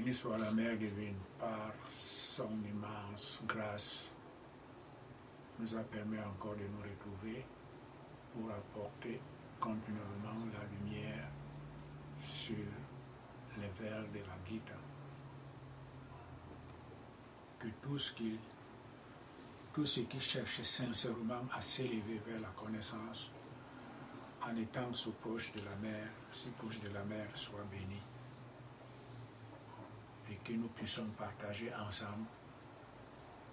Béni soit la Mère divine par son immense grâce, nous a permis encore de nous retrouver pour apporter continuellement la lumière sur les vers de la Gita. Que tout ce qui cherche sincèrement à s'élever vers la connaissance, en étant si proche de la mer, soit béni. Et que nous puissions partager ensemble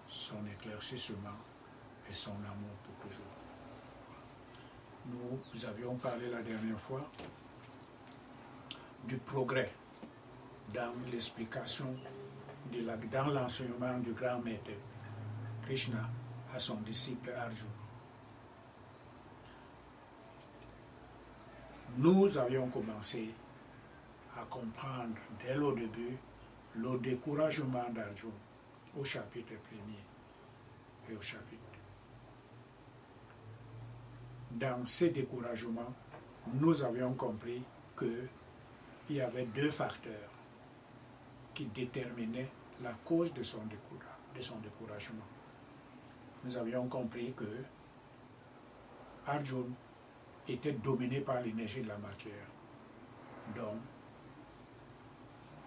son éclaircissement et son amour pour toujours. Nous avions parlé la dernière fois du progrès dans l'explication, dans l'enseignement du grand maître Krishna à son disciple Arjuna. Nous avions commencé à comprendre dès le début le découragement d'Arjuna au chapitre 1er et au chapitre. Dans ces découragements, nous avions compris qu'il y avait deux facteurs qui déterminaient la cause de son découragement. Nous avions compris que Arjuna était dominé par l'énergie de la matière. Donc,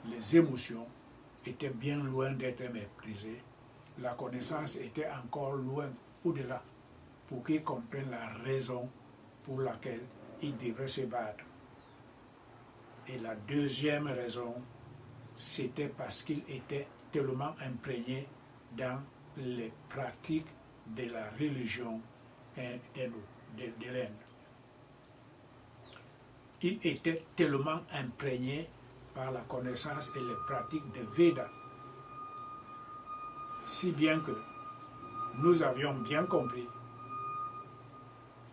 les émotions étaient bien loin d'être méprisées. La connaissance était encore loin, au-delà, pour qu'il comprenne la raison pour laquelle il devrait se battre. Et la deuxième raison, c'était parce qu'il était tellement imprégné dans les pratiques de la religion de l'Inde. Il était tellement imprégné par la connaissance et les pratiques des Védas, si bien que nous avions bien compris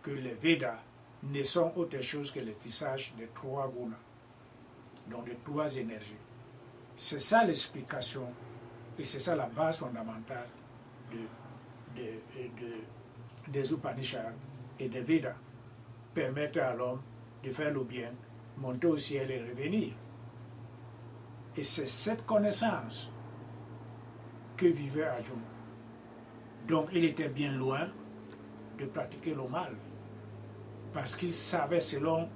que les Védas ne sont autre chose que le tissage des trois gunas, donc des trois énergies. C'est ça l'explication et c'est ça la base fondamentale des Upanishads et des Védas. Permettre à l'homme de faire le bien, monter au ciel et revenir. Et c'est cette connaissance que vivait Arjuna. Donc il était bien loin de pratiquer le mal, parce qu'il savait, selon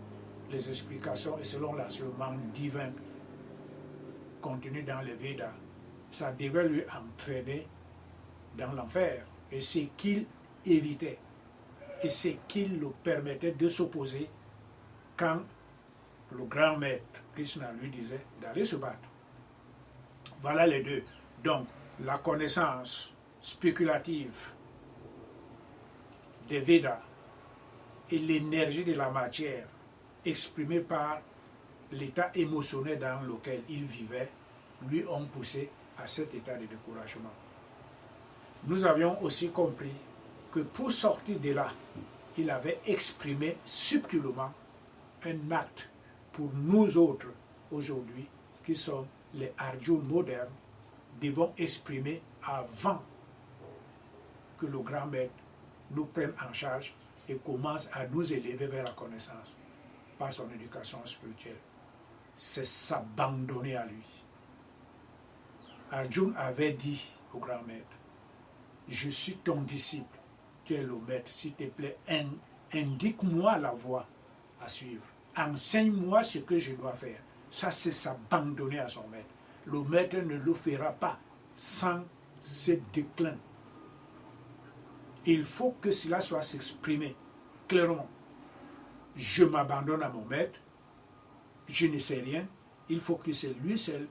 les explications et selon l'enseignement divin contenu dans les Védas, ça devait lui entraîner dans l'enfer. Et c'est qu'il évitait. Et c'est qu'il le permettait de s'opposer quand le grand maître Krishna lui disait d'aller se battre. Voilà les deux. Donc, la connaissance spéculative des Védas et l'énergie de la matière exprimée par l'état émotionnel dans lequel il vivait, lui ont poussé à cet état de découragement. Nous avions aussi compris que pour sortir de là, il avait exprimé subtilement un acte pour nous autres aujourd'hui, qui sommes les Arjuna modernes, devons exprimer avant que le grand maître nous prenne en charge et commence à nous élever vers la connaissance par son éducation spirituelle. C'est s'abandonner à lui. Arjuna avait dit au grand maître, je suis ton disciple, tu es le maître, s'il te plaît, indique-moi la voie à suivre. Enseigne-moi ce que je dois faire. Ça, c'est s'abandonner à son maître. Le maître ne le fera pas sans ce déclin. Il faut que cela soit s'exprimer clairement. Je m'abandonne à mon maître, je ne sais rien, il faut que c'est lui seul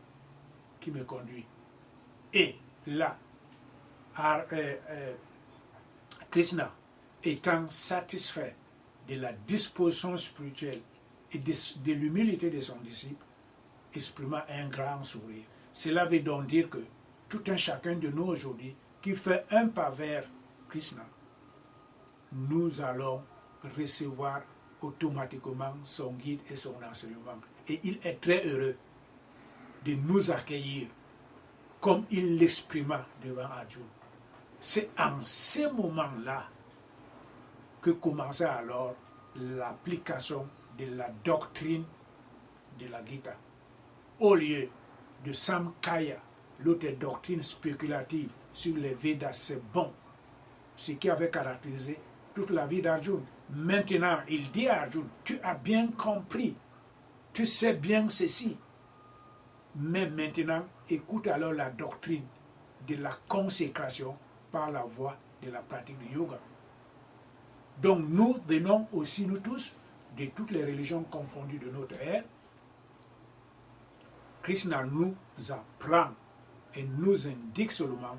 qui me conduit. Et là, Krishna étant satisfait de la disposition spirituelle et de l'humilité de son disciple, exprimant un grand sourire. Cela veut donc dire que tout un chacun de nous aujourd'hui qui fait un pas vers Krishna, nous allons recevoir automatiquement son guide et son enseignement. Et il est très heureux de nous accueillir comme il l'exprima devant Arjuna. C'est en ces moments-là que commençait alors l'application de la doctrine de la Gita. Au lieu de Samkhya, l'autre doctrine spéculative sur les Védas, c'est bon. Ce qui avait caractérisé toute la vie d'Arjuna. Maintenant, il dit à Arjuna, tu as bien compris, tu sais bien ceci. Mais maintenant, écoute alors la doctrine de la consécration par la voie de la pratique du yoga. Donc nous venons aussi, nous tous, de toutes les religions confondues de notre ère. Krishna nous apprend et nous indique seulement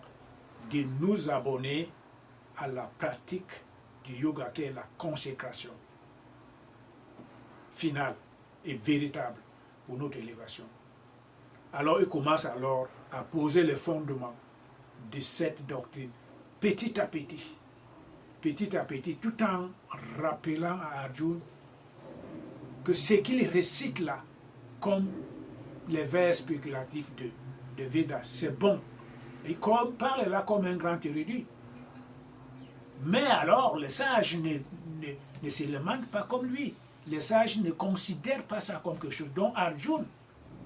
de nous abonner à la pratique du yoga qui est la consécration finale et véritable pour notre élévation. Alors il commence alors à poser les fondements de cette doctrine petit à petit, tout en rappelant à Arjuna que ce qu'il récite là, comme les vers spéculatifs de Vedas, c'est bon. Il parle là comme un grand érudit. Mais alors, les sages ne se lamentent pas comme lui. Les sages ne considèrent pas ça comme quelque chose dont Arjuna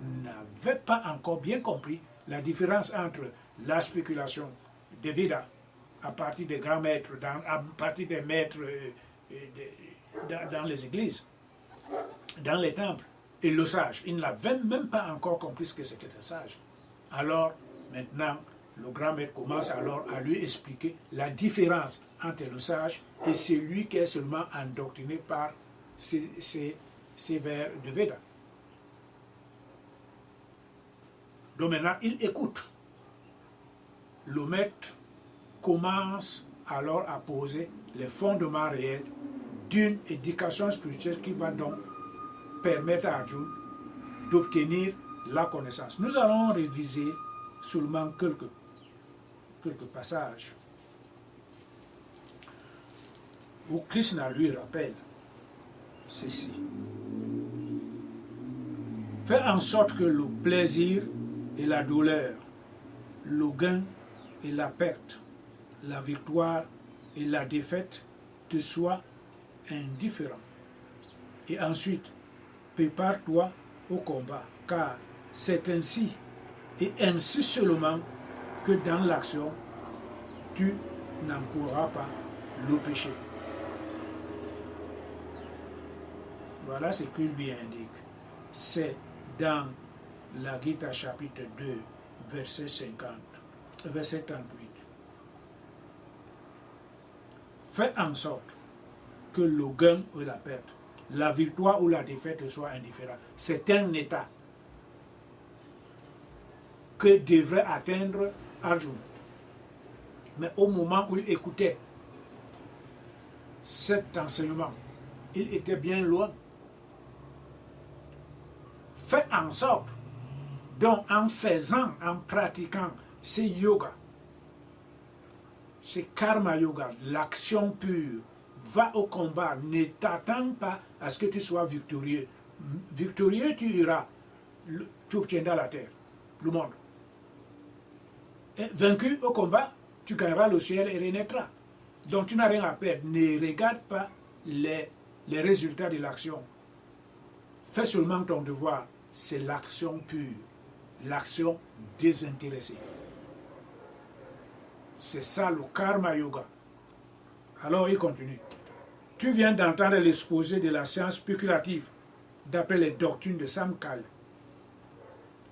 n'avait pas encore bien compris la différence entre la spéculation des Védas à partir des grands maîtres, à partir des maîtres dans les églises, dans les temples, et le sage. Il n'avait même pas encore compris ce que c'était le sage. Alors, maintenant, le grand maître commence alors à lui expliquer la différence entre le sage et celui qui est seulement endoctriné par ces vers de Veda. Donc maintenant, il écoute. Le maître commence alors à poser les fondements réels d'une éducation spirituelle qui va donc permettre à Arjuna d'obtenir la connaissance. Nous allons réviser seulement quelques passages où Krishna lui rappelle ceci. Fais en sorte que le plaisir et la douleur, le gain et la perte, la victoire et la défaite te soient indifférents. Et ensuite, prépare-toi au combat, car c'est ainsi et ainsi seulement que dans l'action, tu n'encourras pas le péché. Voilà ce qu'il lui indique. C'est dans la Gita chapitre 2, verset 38. Fais en sorte que le gain ou la perte, la victoire ou la défaite soient indifférents. C'est un état que devrait atteindre Arjuna. Mais au moment où il écoutait cet enseignement, il était bien loin. Fais en sorte, donc en faisant, en pratiquant ces yogas, ces karma yoga, l'action pure, va au combat, ne t'attends pas à ce que tu sois victorieux. Victorieux tu iras, tu obtiendras la terre, le monde. Et vaincu au combat, tu gagneras le ciel et renaîtras. Donc tu n'as rien à perdre. Ne regarde pas les résultats de l'action. Fais seulement ton devoir. C'est l'action pure, l'action désintéressée. C'est ça le karma yoga. Alors il continue. Tu viens d'entendre l'exposé de la science spéculative d'après les doctrines de Samkhya.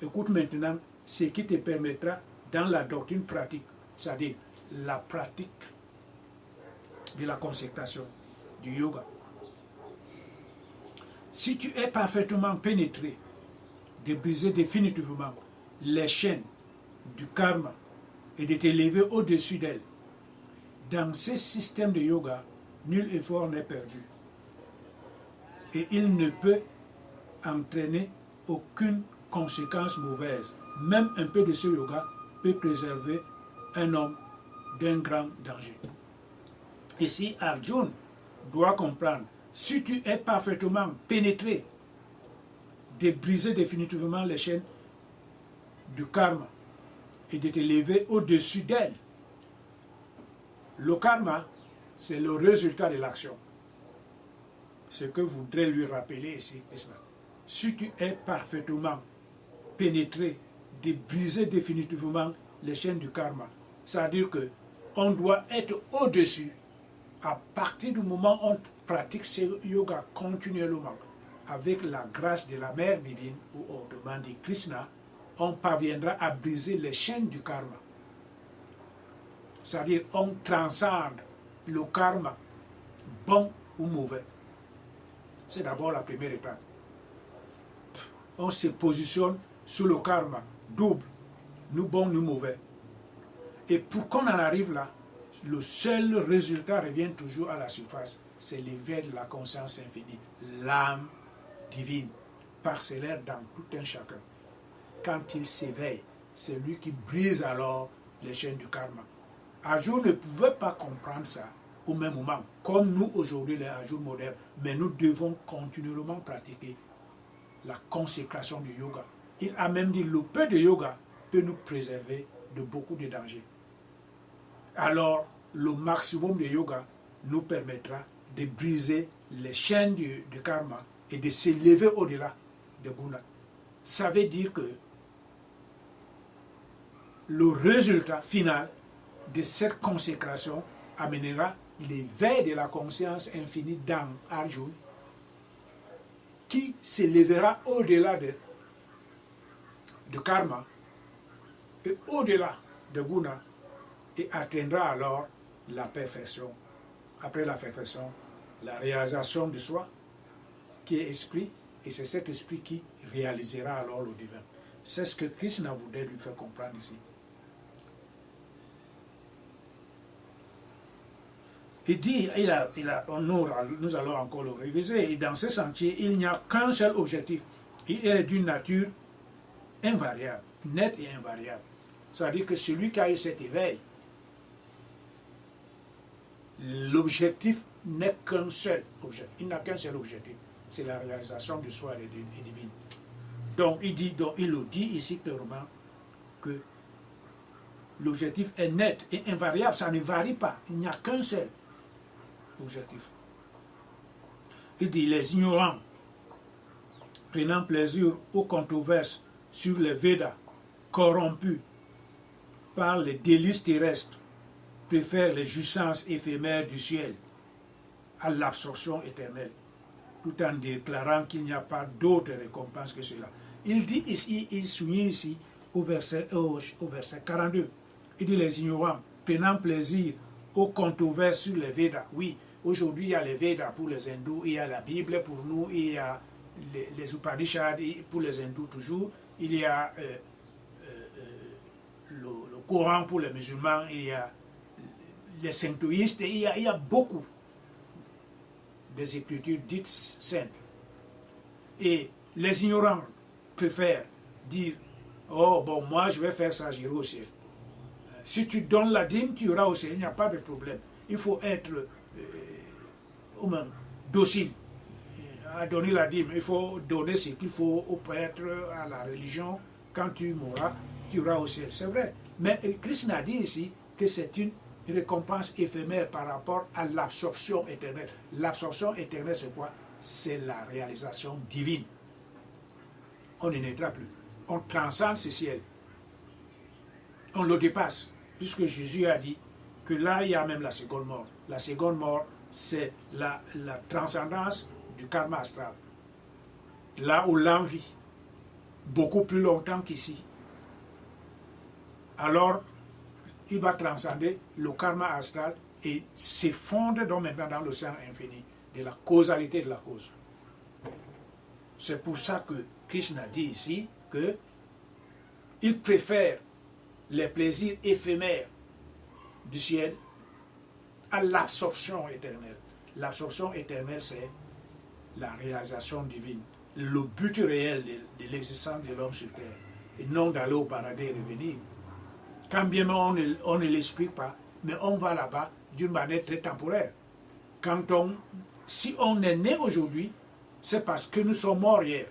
Écoute maintenant ce qui te permettra dans la doctrine pratique, c'est-à-dire la pratique de la consécration, du yoga. Si tu es parfaitement pénétré de briser définitivement les chaînes du karma et de t'élever au-dessus d'elles, dans ce système de yoga, nul effort n'est perdu. Et il ne peut entraîner aucune conséquence mauvaise. Même un peu de ce yoga peut préserver un homme d'un grand danger. Ici, Arjuna doit comprendre, si tu es parfaitement pénétré de briser définitivement les chaînes du karma et de t'élever au-dessus d'elles, le karma, c'est le résultat de l'action. Ce que voudrait lui rappeler ici, si tu es parfaitement pénétré de briser définitivement les chaînes du karma. C'est-à-dire qu'on doit être au-dessus. À partir du moment où on pratique ce yoga continuellement, avec la grâce de la Mère divine, ou autrement dit Krishna, on parviendra à briser les chaînes du karma. C'est-à-dire on transcende le karma, bon ou mauvais. C'est d'abord la première étape. On se positionne sur le karma, double, nous bons, nous mauvais. Et pour qu'on en arrive là, le seul résultat revient toujours à la surface, c'est l'éveil de la conscience infinie, l'âme divine, parcellaire dans tout un chacun. Quand il s'éveille, c'est lui qui brise alors les chaînes du karma. Arjuna ne pouvait pas comprendre ça au même moment, comme nous aujourd'hui les Arjuna modernes, mais nous devons continuellement pratiquer la consécration du yoga. Il a même dit le peu de yoga peut nous préserver de beaucoup de dangers. Alors, le maximum de yoga nous permettra de briser les chaînes du karma et de s'élever au-delà de guna. Ça veut dire que le résultat final de cette consécration amènera l'éveil de la conscience infinie dans Arjuna, qui s'élèvera au-delà de karma et au-delà de guna et atteindra alors la perfection. Après la perfection, la réalisation de soi qui est esprit, et c'est cet esprit qui réalisera alors le divin. C'est ce que Krishna voudrait lui faire comprendre ici. Il dit, nous allons encore le réviser, et dans ce sentier, il n'y a qu'un seul objectif. Il est d'une nature invariable, nette et invariable. C'est-à-dire que celui qui a eu cet éveil, l'objectif n'est qu'un seul objectif. Il n'a qu'un seul objectif. C'est la réalisation du soi et divine. Donc il le dit ici clairement que l'objectif est net et invariable. Ça ne varie pas. Il n'y a qu'un seul objectif. Il dit les ignorants prenant plaisir aux controverses sur les Védas corrompus par les délices terrestres préfèrent les jouissances éphémères du ciel à l'absorption éternelle, tout en déclarant qu'il n'y a pas d'autre récompense que cela. Il dit ici, il souligne ici au verset 42, il dit les ignorants prenant plaisir aux controverses sur les Védas. Oui, aujourd'hui il y a les Védas pour les hindous, il y a la Bible pour nous, il y a les Upanishads pour les hindous toujours, il y a le Coran pour les musulmans, il y a les syncrétistes, il y a beaucoup des écritures dites simples. Et les ignorants préfèrent dire « Oh, bon, moi je vais faire ça, j'irai au ciel. » Si tu donnes la dîme, tu iras au ciel, il n'y a pas de problème. Il faut être docile à donner la dîme. Il faut donner ce qu'il faut au prêtre, à la religion. Quand tu mourras, tu iras au ciel. C'est vrai. Mais Krishna dit ici que c'est une récompense éphémère par rapport à l'absorption éternelle. L'absorption éternelle, c'est quoi? C'est la réalisation divine. On ne naîtra plus. On transcende ce ciel. On le dépasse, puisque Jésus a dit que là, il y a même la seconde mort. La seconde mort, c'est la transcendance du karma astral. Là où l'âme vit, beaucoup plus longtemps qu'ici. Alors, il va transcender le karma astral et s'effondre donc maintenant dans l'océan infini de la causalité de la cause. C'est pour ça que Krishna dit ici que il préfère les plaisirs éphémères du ciel à l'absorption éternelle. L'absorption éternelle, c'est la réalisation divine, le but réel de l'existence de l'homme sur terre, et non d'aller au paradis et revenir. Quand bien même on ne l'explique pas, mais on va là-bas d'une manière très temporaire. Si on est né aujourd'hui, c'est parce que nous sommes morts hier.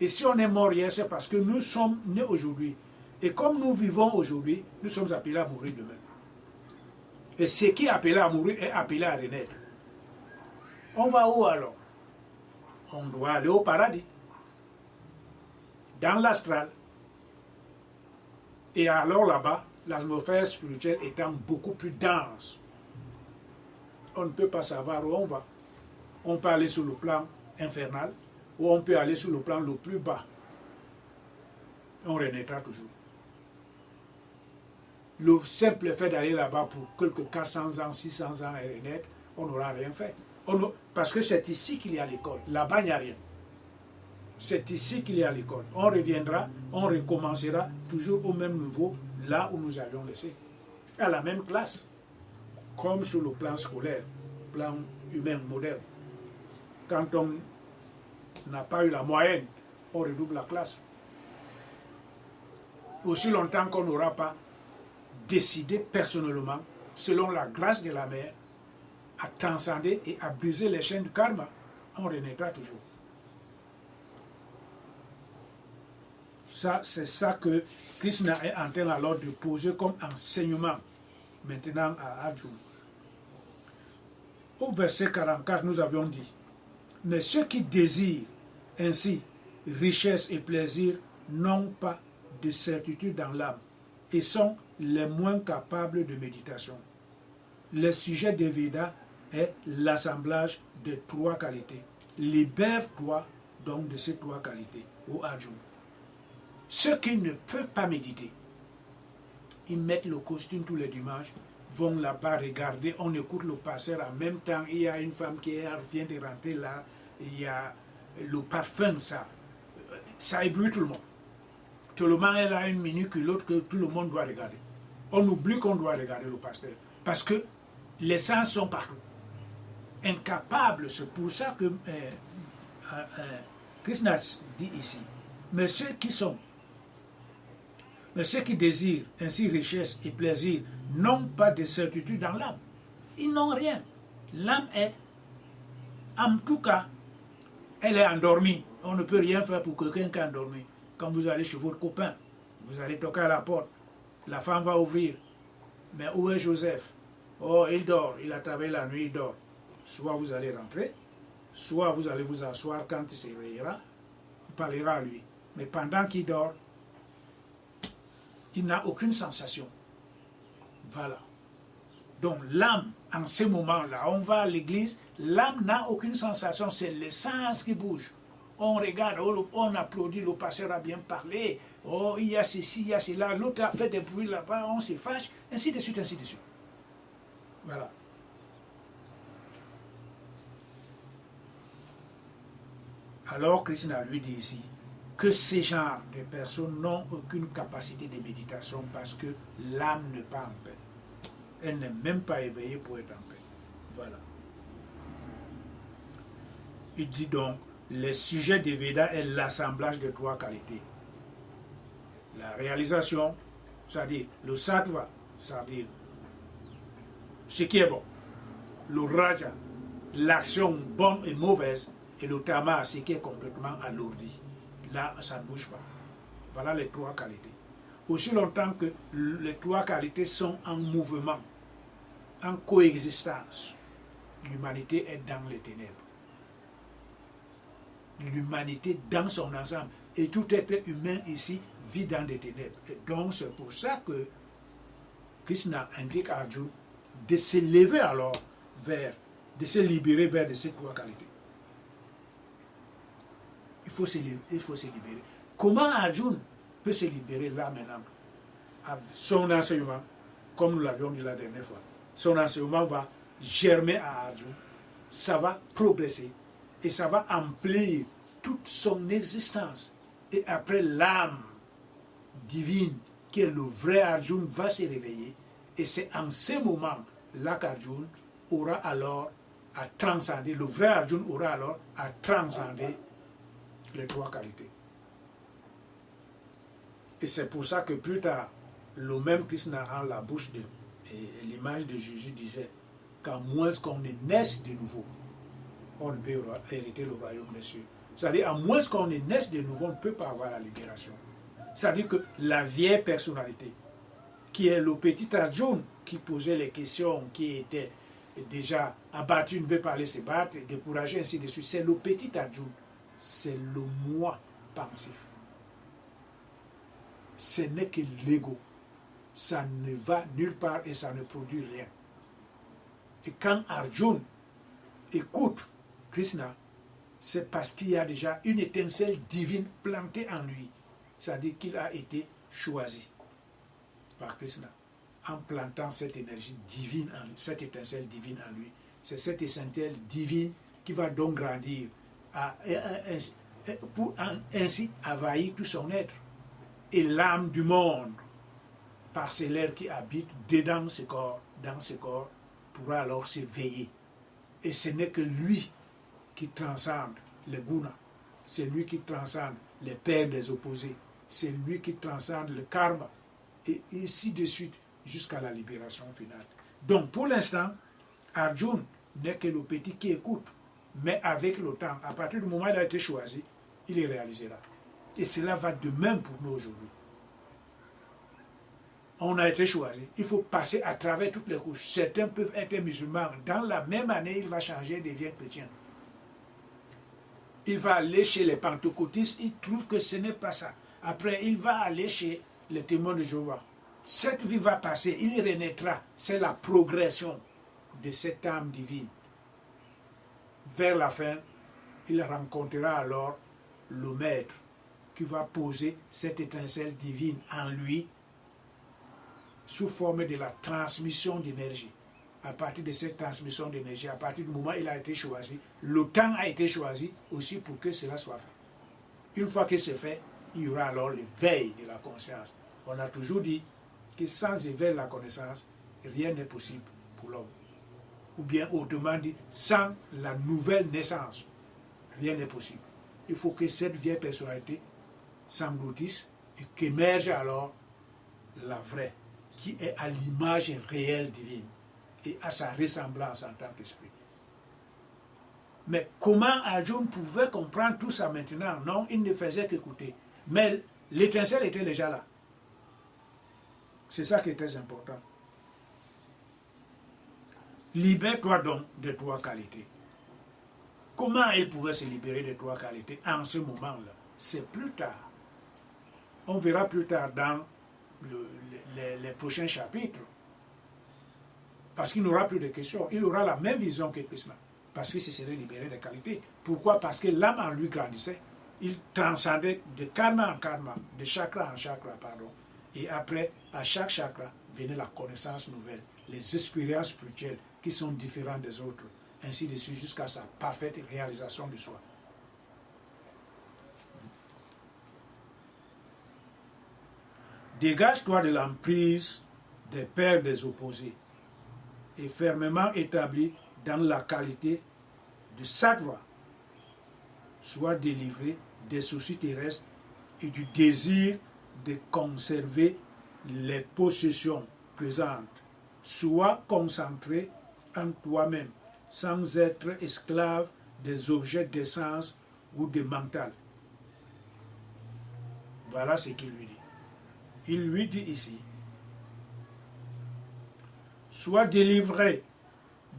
Et si on est mort hier, c'est parce que nous sommes nés aujourd'hui. Et comme nous vivons aujourd'hui, nous sommes appelés à mourir demain. Et ce qui est appelé à mourir est appelé à renaître. On va où alors? On doit aller au paradis. Dans l'astral. Et alors là-bas, l'atmosphère spirituelle étant beaucoup plus dense, on ne peut pas savoir où on va. On peut aller sur le plan infernal ou on peut aller sur le plan le plus bas. On renaîtra toujours. Le simple fait d'aller là-bas pour quelques 400 ans, 600 ans et renaître, on n'aura rien fait. Parce que c'est ici qu'il y a l'école. Là-bas, il n'y a rien. C'est ici qu'il y a l'école. On reviendra, on recommencera toujours au même niveau, là où nous avions laissé. À la même classe. Comme sur le plan scolaire, plan humain moderne. Quand on n'a pas eu la moyenne, on redouble la classe. Aussi longtemps qu'on n'aura pas décidé personnellement, selon la grâce de la mère, à transcender et à briser les chaînes du karma, on renaîtra toujours. Ça, c'est ça que Krishna est en train alors de poser comme enseignement maintenant à Arjuna. Au verset 44, nous avions dit, mais ceux qui désirent ainsi richesse et plaisir n'ont pas de certitude dans l'âme et sont les moins capables de méditation. Le sujet des Védas est l'assemblage de trois qualités. Libère-toi donc de ces trois qualités, ô Arjuna. Ceux qui ne peuvent pas méditer, ils mettent le costume tous les dimanches, vont là-bas regarder, on écoute le pasteur en même temps, il y a une femme qui vient de rentrer là, il y a le parfum, ça éblouit tout le monde. Tout le monde est là une minute que l'autre que tout le monde doit regarder. On oublie qu'on doit regarder le pasteur, parce que les sens sont partout. Incapables, c'est pour ça que Krishna dit ici, mais ceux qui désirent ainsi richesse et plaisir n'ont pas de certitude dans l'âme. Ils n'ont rien. L'âme est, en tout cas, elle est endormie. On ne peut rien faire pour quelqu'un qui est endormi. Quand vous allez chez votre copain, vous allez toquer à la porte, la femme va ouvrir. Mais où est Joseph? Oh, il dort, il a travaillé la nuit, il dort. Soit vous allez rentrer, soit vous allez vous asseoir quand il se réveillera, vous parlerez à lui. Mais pendant qu'il dort, il n'a aucune sensation. Voilà. Donc l'âme, en ce moment-là, on va à l'église, l'âme n'a aucune sensation, c'est le sens qui bouge. On regarde, on applaudit, le pasteur a bien parlé, oh, il y a ceci, il y a cela, l'autre a fait des bruits là-bas, on se fâche, ainsi de suite, ainsi de suite. Voilà. Alors Krishna lui dit ici que ces genres de personnes n'ont aucune capacité de méditation parce que l'âme n'est pas en paix. Elle n'est même pas éveillée pour être en paix. Voilà. Il dit donc, le sujet des Védas est l'assemblage de trois qualités. La réalisation, c'est-à-dire le sattva, c'est-à-dire ce qui est bon. Le raja, l'action bonne et mauvaise, et le tama, ce qui est complètement alourdi. Là, ça ne bouge pas. Voilà les trois qualités. Aussi longtemps que les trois qualités sont en mouvement, en coexistence, l'humanité est dans les ténèbres. L'humanité dans son ensemble. Et tout être humain ici vit dans des ténèbres. Et donc c'est pour ça que Krishna indique à Arjuna de se lever alors de se libérer vers de ces trois qualités. Il faut se libérer. Comment Arjuna peut se libérer là maintenant? Son enseignement, comme nous l'avions dit la dernière fois, son enseignement va germer à Arjuna, ça va progresser et ça va emplir toute son existence. Et après, l'âme divine, qui est le vrai Arjuna, va se réveiller. Et c'est en ce moment-là qu'Arjuna aura alors à transcender, le vrai Arjuna aura alors à transcender les trois qualités. Et c'est pour ça que plus tard, le même Krishna en la bouche de l'image de Jésus disait qu'à moins qu'on ne naisse de nouveau, on ne peut hériter le royaume des cieux. C'est-à-dire, à moins qu'on ne naisse de nouveau, on ne peut pas avoir la libération. C'est-à-dire que la vieille personnalité, qui est le petit Arjuna, qui posait les questions, qui était déjà abattu, ne veut pas aller se battre, découragé, ainsi de suite, c'est le petit Arjuna, c'est le moi pensif. ce n'est que l'ego. Ça ne va nulle part et ça ne produit rien. Et quand Arjuna écoute Krishna, c'est parce qu'il y a déjà une étincelle divine plantée en lui. C'est-à-dire qu'il a été choisi par Krishna en plantant cette énergie divine en lui, cette étincelle divine en lui. C'est cette étincelle divine qui va donc grandir pour ainsi envahir tout son être. Et l'âme du monde, parcellaire qui habite dedans dans ce corps, pourra alors s'éveiller. Et ce n'est que lui qui transcende les gunas, c'est lui qui transcende les pères des opposés, c'est lui qui transcende le karma, et ainsi de suite, jusqu'à la libération finale. Donc pour l'instant, Arjuna n'est que le petit qui écoute, mais avec le temps, à partir du moment où il a été choisi, il est réalisera. Et cela va de même pour nous aujourd'hui. On a été choisi, il faut passer à travers toutes les couches. Certains peuvent être musulmans, dans la même année, il va changer, il devient chrétien. Il va aller chez les pentecôtistes, il trouve que ce n'est pas ça. Après, il va aller chez les témoins de Jéhovah. Cette vie va passer, il renaîtra. C'est la progression de cette âme divine. Vers la fin, il rencontrera alors le maître qui va poser cette étincelle divine en lui sous forme de la transmission d'énergie. À partir de cette transmission d'énergie, à partir du moment où il a été choisi, le temps a été choisi aussi pour que cela soit fait. Une fois que c'est fait, il y aura alors l'éveil de la conscience. On a toujours dit que sans éveil de la connaissance, rien n'est possible pour l'homme. Ou bien autrement dit, sans la nouvelle naissance, rien n'est possible. Il faut que cette vieille personnalité s'engloutisse et qu'émerge alors la vraie, qui est à l'image réelle divine et à sa ressemblance en tant qu'esprit. Mais comment Arjuna pouvait comprendre tout ça maintenant? Non, il ne faisait qu'écouter. Mais l'étincelle était déjà là. C'est ça qui est très important. Libère-toi donc de trois qualités. Comment il pouvait se libérer de trois qualités en ce moment-là? C'est plus tard. On verra plus tard dans les prochains chapitres. Parce qu'il n'aura plus de questions. Il aura la même vision que Krishna. Parce qu'il se serait libéré des qualités. Pourquoi? Parce que l'âme en lui grandissait. Il transcendait de karma en karma, de chakra en chakra, pardon. Et après, à chaque chakra, venait la connaissance nouvelle, les expériences spirituelles qui sont différentes des autres, ainsi de suite, jusqu'à sa parfaite réalisation de soi. Dégage-toi de l'emprise des pères des opposés et fermement établi dans la qualité de sattva. Sois délivré des soucis terrestres et du désir de conserver les possessions présentes. Sois concentré en toi-même, sans être esclave des objets d'essence ou de mental. Voilà ce qu'il lui dit. Il lui dit ici, sois délivré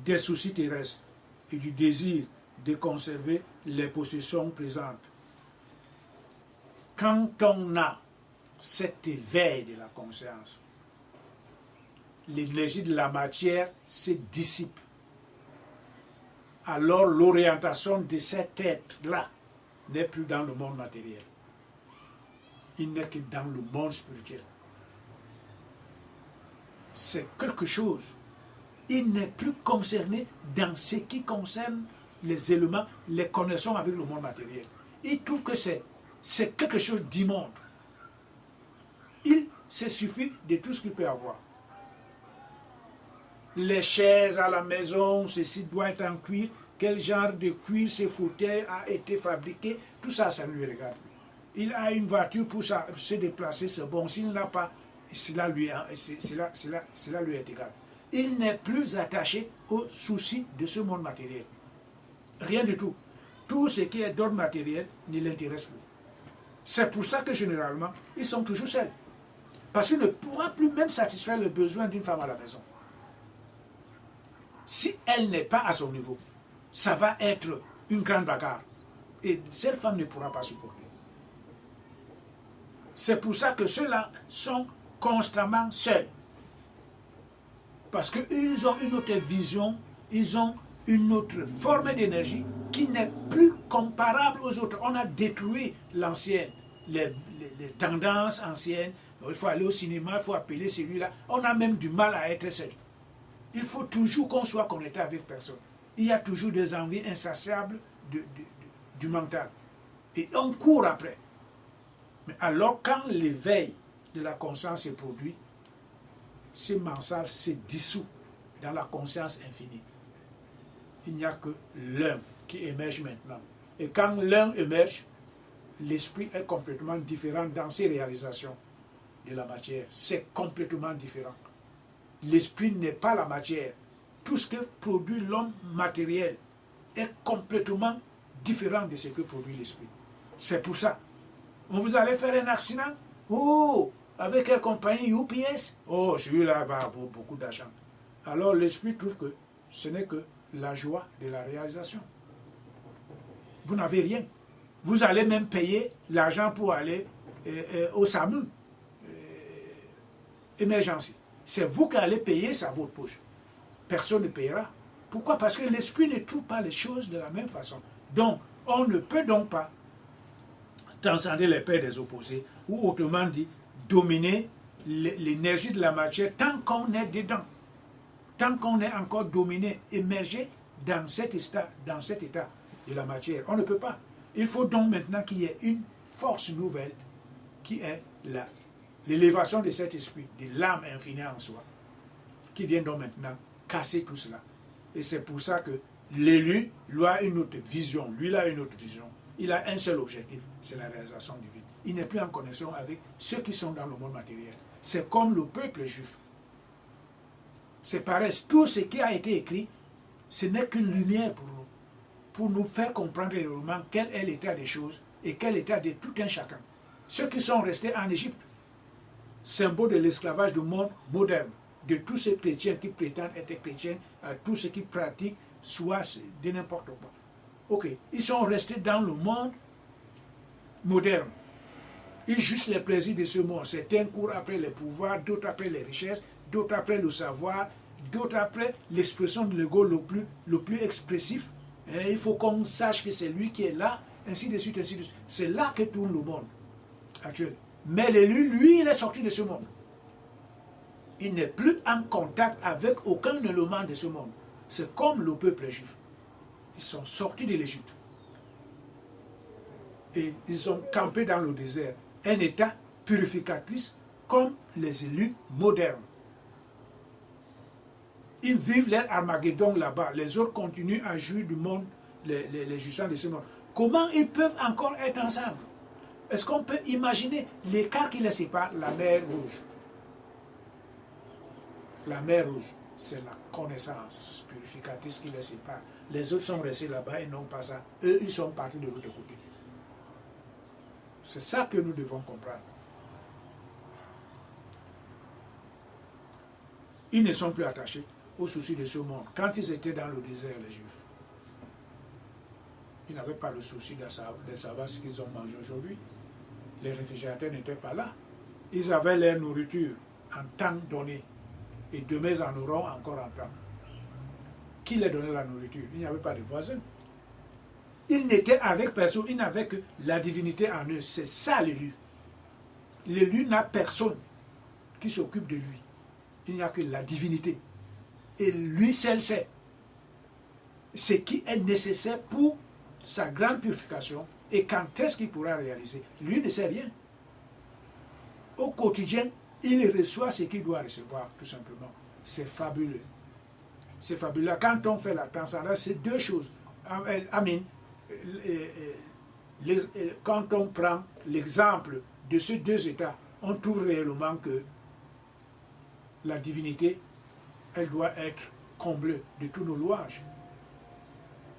des soucis terrestres et du désir de conserver les possessions présentes. Quand on a cet éveil de la conscience, l'énergie de la matière se dissipe. Alors l'orientation de cet être-là n'est plus dans le monde matériel. Il n'est que dans le monde spirituel. C'est quelque chose. Il n'est plus concerné dans ce qui concerne les éléments, les connexions avec le monde matériel. Il trouve que c'est quelque chose d'immonde. Il se suffit de tout ce qu'il peut avoir. Les chaises à la maison, ceci doit être en cuir, quel genre de cuir ce fauteuil a été fabriqué, tout ça, ça ne lui regarde plus. Il a une voiture pour se déplacer, c'est bon. S'il n'a pas, cela lui est égal. Il n'est plus attaché aux soucis de ce monde matériel. Rien du tout. Tout ce qui est d'ordre matériel ne l'intéresse plus. C'est pour ça que généralement, ils sont toujours seuls. Parce qu'il ne pourra plus même satisfaire le besoin d'une femme à la maison. Si elle n'est pas à son niveau, ça va être une grande bagarre. Et cette femme ne pourra pas supporter. C'est pour ça que ceux-là sont constamment seuls. Parce qu'ils ont une autre vision, ils ont une autre forme d'énergie qui n'est plus comparable aux autres. On a détruit l'ancienne, les tendances anciennes. Il faut aller au cinéma, il faut appeler celui-là. On a même du mal à être seul. Il faut toujours qu'on soit connecté avec personne. Il y a toujours des envies insatiables du mental. Et on court après. Mais alors, quand l'éveil de la conscience est produit, ce mensage se dissout dans la conscience infinie. Il n'y a que l'un qui émerge maintenant. Et quand l'un émerge, l'esprit est complètement différent dans ses réalisations de la matière. C'est complètement différent. L'esprit n'est pas la matière. Tout ce que produit l'homme matériel est complètement différent de ce que produit l'esprit. C'est pour ça. On vous allez faire un accident? Oh, avec quelle compagnie? UPS? Oh, celui-là va avoir beaucoup d'argent. Alors l'esprit trouve que ce n'est que la joie de la réalisation. Vous n'avez rien. Vous allez même payer l'argent pour aller au SAMU. Émergency. C'est vous qui allez payer ça à votre poche. Personne ne payera. Pourquoi? Parce que l'esprit ne trouve pas les choses de la même façon. Donc, on ne peut donc pas transcender les paix des opposés, ou autrement dit, dominer l'énergie de la matière tant qu'on est dedans. Tant qu'on est encore dominé, émergé dans cet état de la matière. On ne peut pas. Il faut donc maintenant qu'il y ait une force nouvelle qui est l'élévation de cet esprit, de l'âme infinie en soi, qui vient donc maintenant casser tout cela. Et c'est pour ça que l'élu, lui a une autre vision, lui il a une autre vision. Il a un seul objectif, c'est la réalisation divine. Il n'est plus en connexion avec ceux qui sont dans le monde matériel. C'est comme le peuple juif. C'est pareil, tout ce qui a été écrit, ce n'est qu'une lumière pour nous faire comprendre réellement quel est l'état des choses et quel est l'état de tout un chacun. Ceux qui sont restés en Égypte, symbole de l'esclavage du monde moderne, de tous ces chrétiens qui prétendent être chrétiens, à tous ceux qui pratiquent soit de n'importe quoi. Ok, ils sont restés dans le monde moderne. Ils juste les plaisirs de ce monde. Certains courent après les pouvoirs, d'autres après les richesses, d'autres après le savoir, d'autres après l'expression de l'ego le plus expressif. Et il faut qu'on sache que c'est lui qui est là, ainsi de suite, ainsi de suite. C'est là que tourne le monde actuel. Mais l'élu, lui, il est sorti de ce monde. Il n'est plus en contact avec aucun élément de ce monde. C'est comme le peuple juif. Ils sont sortis de l'Égypte. Et ils ont campé dans le désert. Un état purificatrice comme les élus modernes. Ils vivent leur Armageddon là-bas. Les autres continuent à jouir du monde, les jouissants de ce monde. Comment ils peuvent encore être ensemble? Est-ce qu'on peut imaginer l'écart qui les sépare? La mer Rouge. La mer Rouge, c'est la connaissance purificatrice qui les sépare. Les autres sont restés là-bas et n'ont pas ça. Eux, ils sont partis de l'autre côté. C'est ça que nous devons comprendre. Ils ne sont plus attachés aux soucis de ce monde. Quand ils étaient dans le désert, les Juifs, ils n'avaient pas le souci de savoir ce qu'ils ont mangé aujourd'hui. Les réfrigérateurs n'étaient pas là. Ils avaient leur nourriture en temps donné. Et demain, ils en auront encore en temps. Qui leur donnait la nourriture? Il n'y avait pas de voisins. Ils n'étaient avec personne, ils n'avaient que la divinité en eux. C'est ça l'élu. L'élu n'a personne qui s'occupe de lui. Il n'y a que la divinité. Et lui seul sait ce qui est nécessaire pour sa grande purification et quand est-ce qu'il pourra réaliser. Lui ne sait rien. Au quotidien, il reçoit ce qu'il doit recevoir, tout simplement. C'est fabuleux. C'est fabuleux. Quand on fait la transcendance, c'est deux choses. Amen. Quand on prend l'exemple de ces deux états, on trouve réellement que la divinité, elle doit être comblée de tous nos louanges.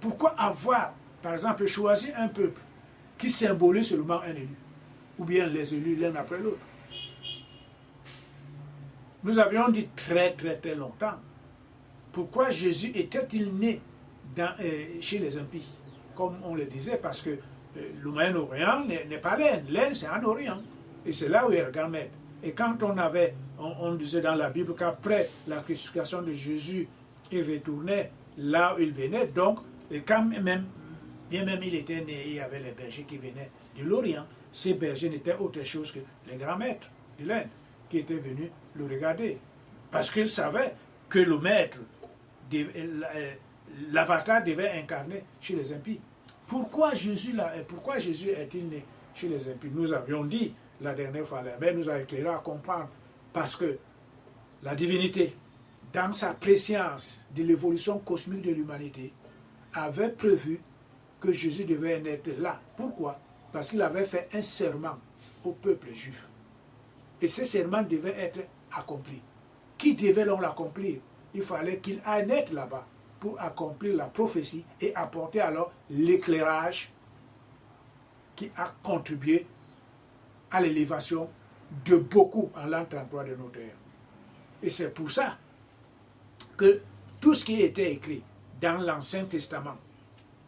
Pourquoi avoir, par exemple, choisi un peuple qui symbolise seulement un élu, ou bien les élus l'un après l'autre? Nous avions dit très longtemps, pourquoi Jésus était-il né chez les impies? Comme on le disait, parce que le Moyen-Orient n'est pas laine. Laine, c'est en Orient. Et c'est là où est le grand maître. Et quand on disait dans la Bible qu'après la crucifixion de Jésus, il retournait là où il venait. Donc, et quand même, bien même il était né, il y avait les bergers qui venaient de l'Orient. Ces bergers n'étaient autre chose que les grands maîtres de l'Inde qui étaient venus le regarder. Parce qu'ils savaient que le maître, l'avatar devait incarner chez les impies. Pourquoi Jésus est-il né chez les impies? Nous avions dit la dernière fois, mais nous a éclairé à comprendre. Parce que la divinité, dans sa préscience de l'évolution cosmique de l'humanité, avait prévu que Jésus devait naître là. Pourquoi? Parce qu'il avait fait un serment au peuple juif. Et ce serment devait être accompli. Qui devait donc l'accomplir? Il fallait qu'il aille naître là-bas pour accomplir la prophétie et apporter alors l'éclairage qui a contribué à l'élévation de beaucoup en l'an 33 de notre ère. Et c'est pour ça que tout ce qui était écrit dans l'Ancien Testament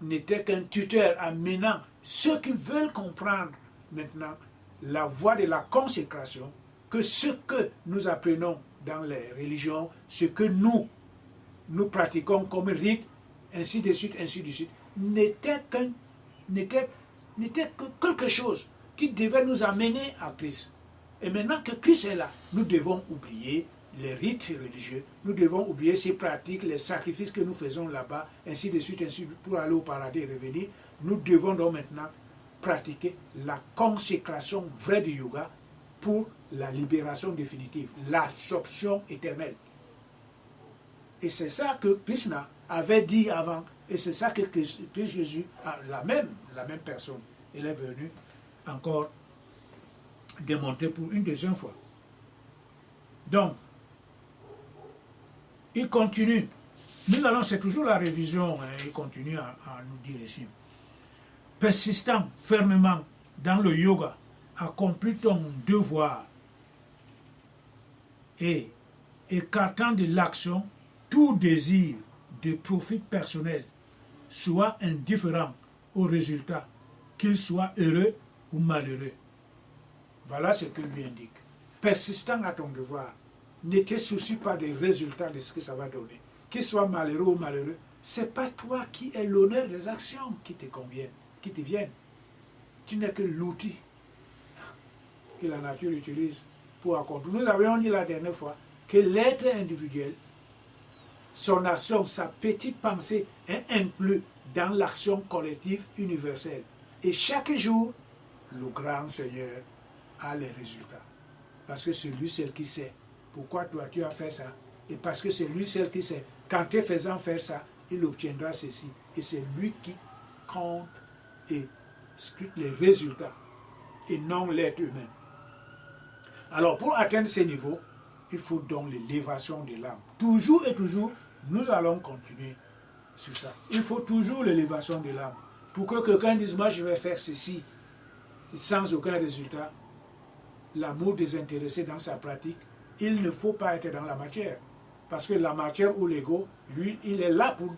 n'était qu'un tuteur amenant ceux qui veulent comprendre maintenant la voie de la consécration, que ce que nous apprenons dans les religions, ce que nous pratiquons comme rite, ainsi de suite, n'était que quelque chose qui devait nous amener à Christ. Et maintenant que Christ est là, nous devons oublier les rites religieux, nous devons oublier ces pratiques, les sacrifices que nous faisons là-bas, ainsi de suite, pour aller au paradis et revenir. Nous devons donc maintenant pratiquer la consécration vraie du yoga pour la libération définitive, l'absorption éternelle. Et c'est ça que Krishna avait dit avant, et c'est ça que Christ Jésus, la même personne, il est venu encore démontrer pour une deuxième fois. Donc, il continue. C'est toujours la révision, hein, il continue à nous dire ici. Persistant fermement dans le yoga, accomplis ton devoir et écartant de l'action tout désir de profit personnel, soit indifférent au résultat, qu'il soit heureux ou malheureux. Voilà ce que lui indique. Persistant à ton devoir, ne te soucie pas des résultats de ce que ça va donner. Qu'il soit malheureux ou malheureux, ce n'est pas toi qui es l'honneur des actions qui te conviennent, qui te viennent. Tu n'es que l'outil que la nature utilise pour accomplir. Nous avions dit la dernière fois que l'être individuel, son action, sa petite pensée est inclue dans l'action collective universelle. Et chaque jour, le grand Seigneur a les résultats. Parce que c'est lui seul qui sait pourquoi toi tu as fait ça. Et parce que c'est lui seul qui sait, qu'en te faisant faire ça, il obtiendra ceci. Et c'est lui qui compte et scrute les résultats, et non l'être humain. Alors pour atteindre ces niveaux, il faut donc l'élévation de l'âme. Toujours et toujours, nous allons continuer sur ça. Il faut toujours l'élévation de l'âme. Pour que quelqu'un dise, moi je vais faire ceci, sans aucun résultat, l'amour désintéressé dans sa pratique, il ne faut pas être dans la matière. Parce que la matière ou l'ego, lui, il est là pour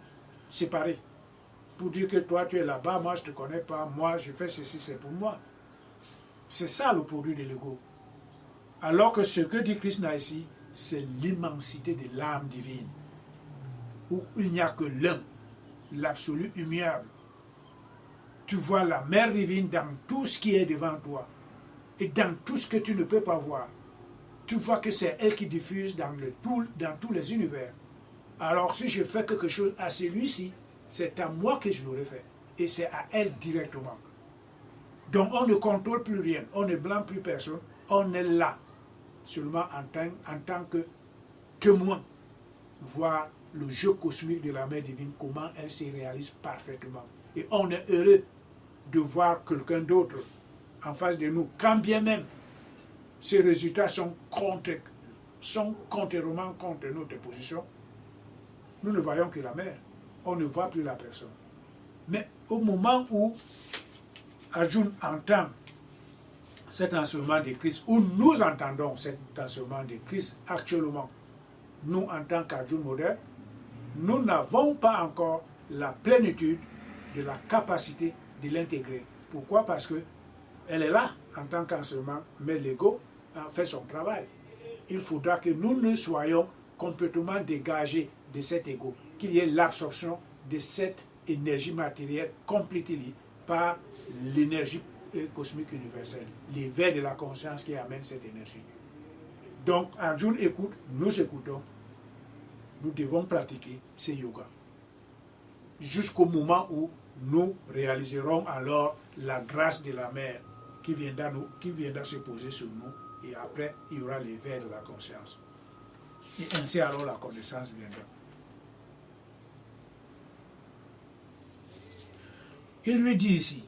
séparer. Pour dire que toi, tu es là-bas, moi, je ne te connais pas, moi, je fais ceci, c'est pour moi. C'est ça le produit de l'ego. Alors que ce que dit Krishna ici, c'est l'immensité de l'âme divine, où il n'y a que l'un, l'absolu immuable. Tu vois la mère divine dans tout ce qui est devant toi, et dans tout ce que tu ne peux pas voir. Tu vois que c'est elle qui diffuse dans tous les univers. Alors si je fais quelque chose à celui-ci, c'est à moi que je l'aurais fait. Et c'est à elle directement. Donc on ne contrôle plus rien, on ne blâme plus personne, on est là, seulement en tant que témoin, voir le jeu cosmique de la mère divine, comment elle se réalise parfaitement. Et on est heureux de voir quelqu'un d'autre en face de nous, quand bien même ces résultats sont contrairement contre notre position. Nous ne voyons que la mère, on ne voit plus la personne. Mais au moment où Arjuna entend cet enseignement de Christ, où nous entendons cet enseignement de Christ actuellement, nous en tant qu'Arjuna moderne, nous n'avons pas encore la plénitude de la capacité de l'intégrer. Pourquoi? Parce que elle est là en tant qu'enseignement, mais l'ego fait son travail. Il faudra que nous ne soyons complètement dégagés de cet ego, qu'il y ait l'absorption de cette énergie matérielle complétée par l'énergie cosmique universelle, l'éveil de la conscience qui amène cette énergie. Donc, Arjuna écoute, nous écoutons, nous devons pratiquer ce yoga jusqu'au moment où nous réaliserons alors la grâce de la mer qui viendra se poser sur nous, et après il y aura l'éveil de la conscience. Et ainsi alors la connaissance viendra. Il lui dit ici,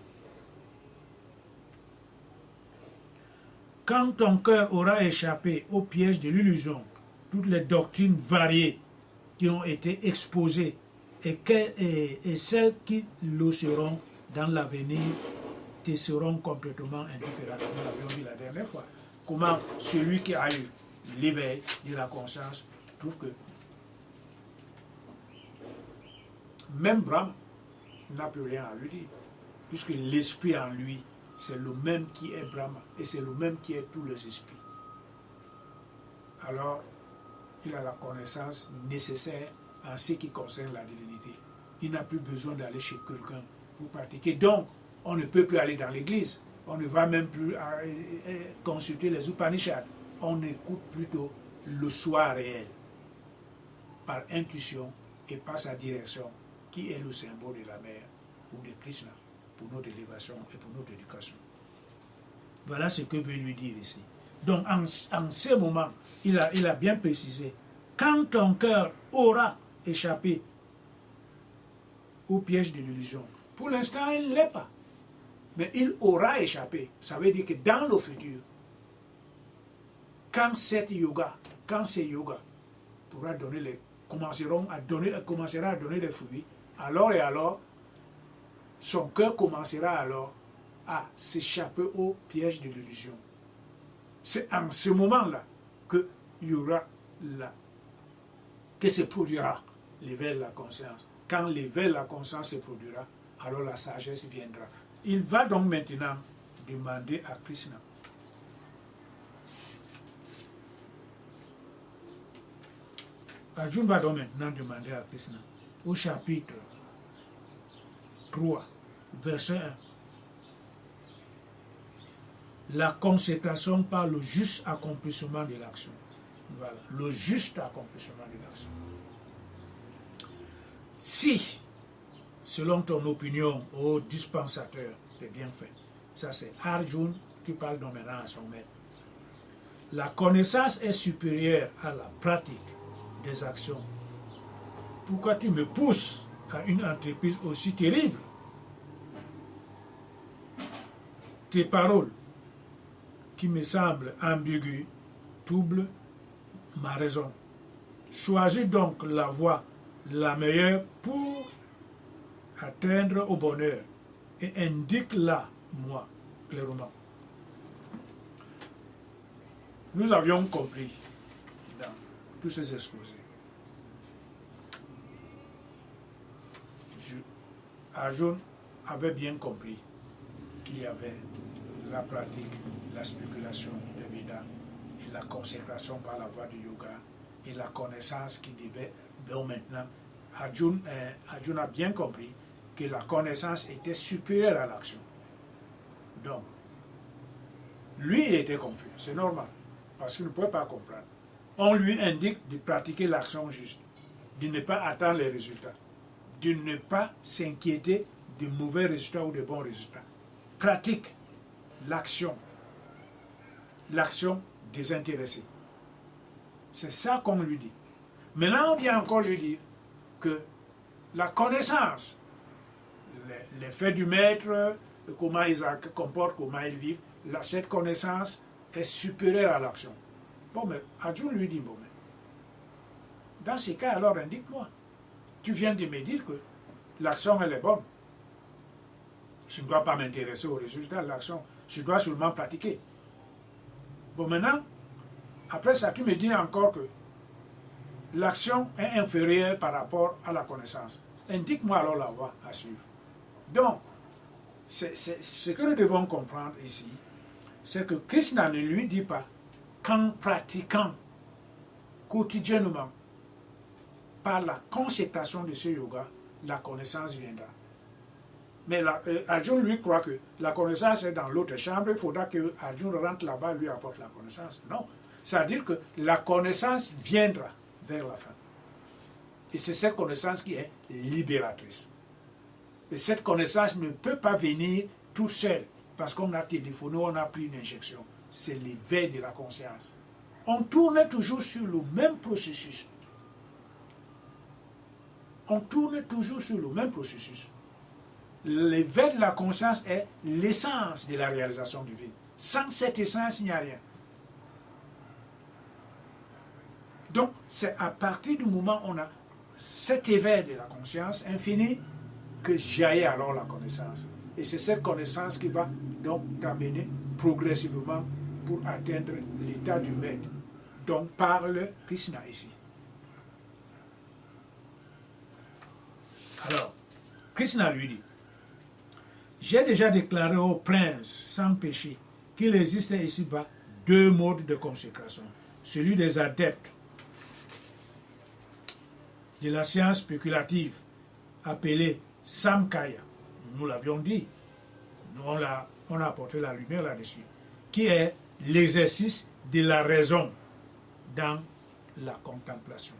quand ton cœur aura échappé au piège de l'illusion, toutes les doctrines variées qui ont été exposées et celles qui le seront dans l'avenir te seront complètement indifférentes. Nous l'avions dit la dernière fois. Comment celui qui a eu l'éveil de la conscience trouve que même Brahma n'a plus rien à lui dire, puisque l'esprit en lui, c'est le même qui est Brahma, et c'est le même qui est tous les esprits. Alors, il a la connaissance nécessaire en ce qui concerne la divinité. Il n'a plus besoin d'aller chez quelqu'un pour pratiquer. Donc, on ne peut plus aller dans l'église. On ne va même plus consulter les Upanishads. On écoute plutôt le soi réel, par intuition et par sa direction, qui est le symbole de la mer ou de Krishna, pour notre élévation et pour notre éducation. Voilà ce que veut lui dire ici. Donc, en ce moment, il a bien précisé, quand ton cœur aura échappé au piège de l'illusion, pour l'instant, il ne l'est pas. Mais il aura échappé. Ça veut dire que dans le futur, quand ces yoga commencera à donner des fruits, alors et alors, son cœur commencera alors à s'échapper au piège de l'illusion. C'est en ce moment-là que se produira l'éveil de la conscience. Quand l'éveil de la conscience se produira, alors la sagesse viendra. Il va donc maintenant demander à Krishna. Arjuna va donc maintenant demander à Krishna, au chapitre 3, verset 1. La consécration par le juste accomplissement de l'action. Voilà, le juste accomplissement de l'action. Si, selon ton opinion, ô dispensateur des bienfaits, ça c'est Arjuna qui parle donc maintenant à son maître, la connaissance est supérieure à la pratique des actions. Pourquoi tu me pousses à une entreprise aussi terrible? Tes paroles, qui me semblent ambiguës, troublent ma raison. Choisis donc la voie la meilleure pour atteindre au bonheur et indique-la moi clairement. Nous avions compris dans tous ces exposés. Arjuna avait bien compris qu'il y avait la pratique, la spéculation de Védas et la consécration par la voie du yoga et la connaissance qui devait, donc maintenant, Arjuna a bien compris que la connaissance était supérieure à l'action. Donc, lui, il était confus, c'est normal, parce qu'il ne pouvait pas comprendre. On lui indique de pratiquer l'action juste, de ne pas attendre les résultats, de ne pas s'inquiéter de mauvais résultats ou de bons résultats. Pratique l'action désintéressée. C'est ça qu'on lui dit. Maintenant, on vient encore lui dire que la connaissance, les faits du maître, comment ils se comportent, comment ils vivent, cette connaissance est supérieure à l'action. Bon, mais Arjuna lui dit, bon, mais dans ces cas, alors indique-moi. Tu viens de me dire que l'action, elle est bonne. Je ne dois pas m'intéresser aux résultats de l'action. Je dois seulement pratiquer. Bon, maintenant, après ça, tu me dis encore que l'action est inférieure par rapport à la connaissance. Indique-moi alors la voie à suivre. Donc, ce que nous devons comprendre ici, c'est que Krishna ne lui dit pas qu'en pratiquant quotidiennement par la consécration de ce yoga, la connaissance viendra. Mais Arjuna lui croit que la connaissance est dans l'autre chambre, il faudra que Arjuna rentre là-bas et lui apporte la connaissance. Non, c'est-à-dire que la connaissance viendra vers la fin. Et c'est cette connaissance qui est libératrice. Et cette connaissance ne peut pas venir tout seul, parce qu'on a téléphoné, on a pris une injection. C'est l'éveil de la conscience. On tourne toujours sur le même processus. On tourne toujours sur le même processus. L'éveil de la conscience est l'essence de la réalisation du vide. Sans cette essence, il n'y a rien. Donc, c'est à partir du moment où on a cet éveil de la conscience infinie que jaillit alors la connaissance. Et c'est cette connaissance qui va donc t'amener progressivement pour atteindre l'état du maître dont parle Krishna ici. Alors, Krishna lui dit, j'ai déjà déclaré au prince sans péché qu'il existe ici-bas deux modes de consécration. Celui des adeptes de la science spéculative appelée Samkhya, nous l'avions dit, on a apporté la lumière là-dessus, qui est l'exercice de la raison dans la contemplation.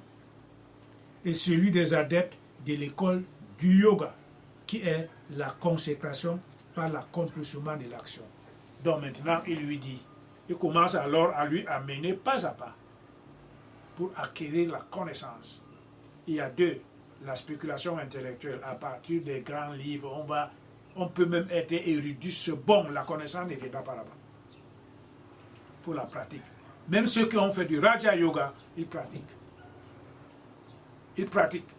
Et celui des adeptes de l'école du yoga, qui est la consécration par l'accomplissement de l'action. Donc maintenant, il lui dit, il commence alors à lui amener pas à pas pour acquérir la connaissance. Il y a deux, la spéculation intellectuelle à partir des grands livres, on peut même être érudit, c'est bon, la connaissance ne vient pas par là-bas. Il faut la pratique. Même ceux qui ont fait du Raja Yoga, ils pratiquent. Ils pratiquent.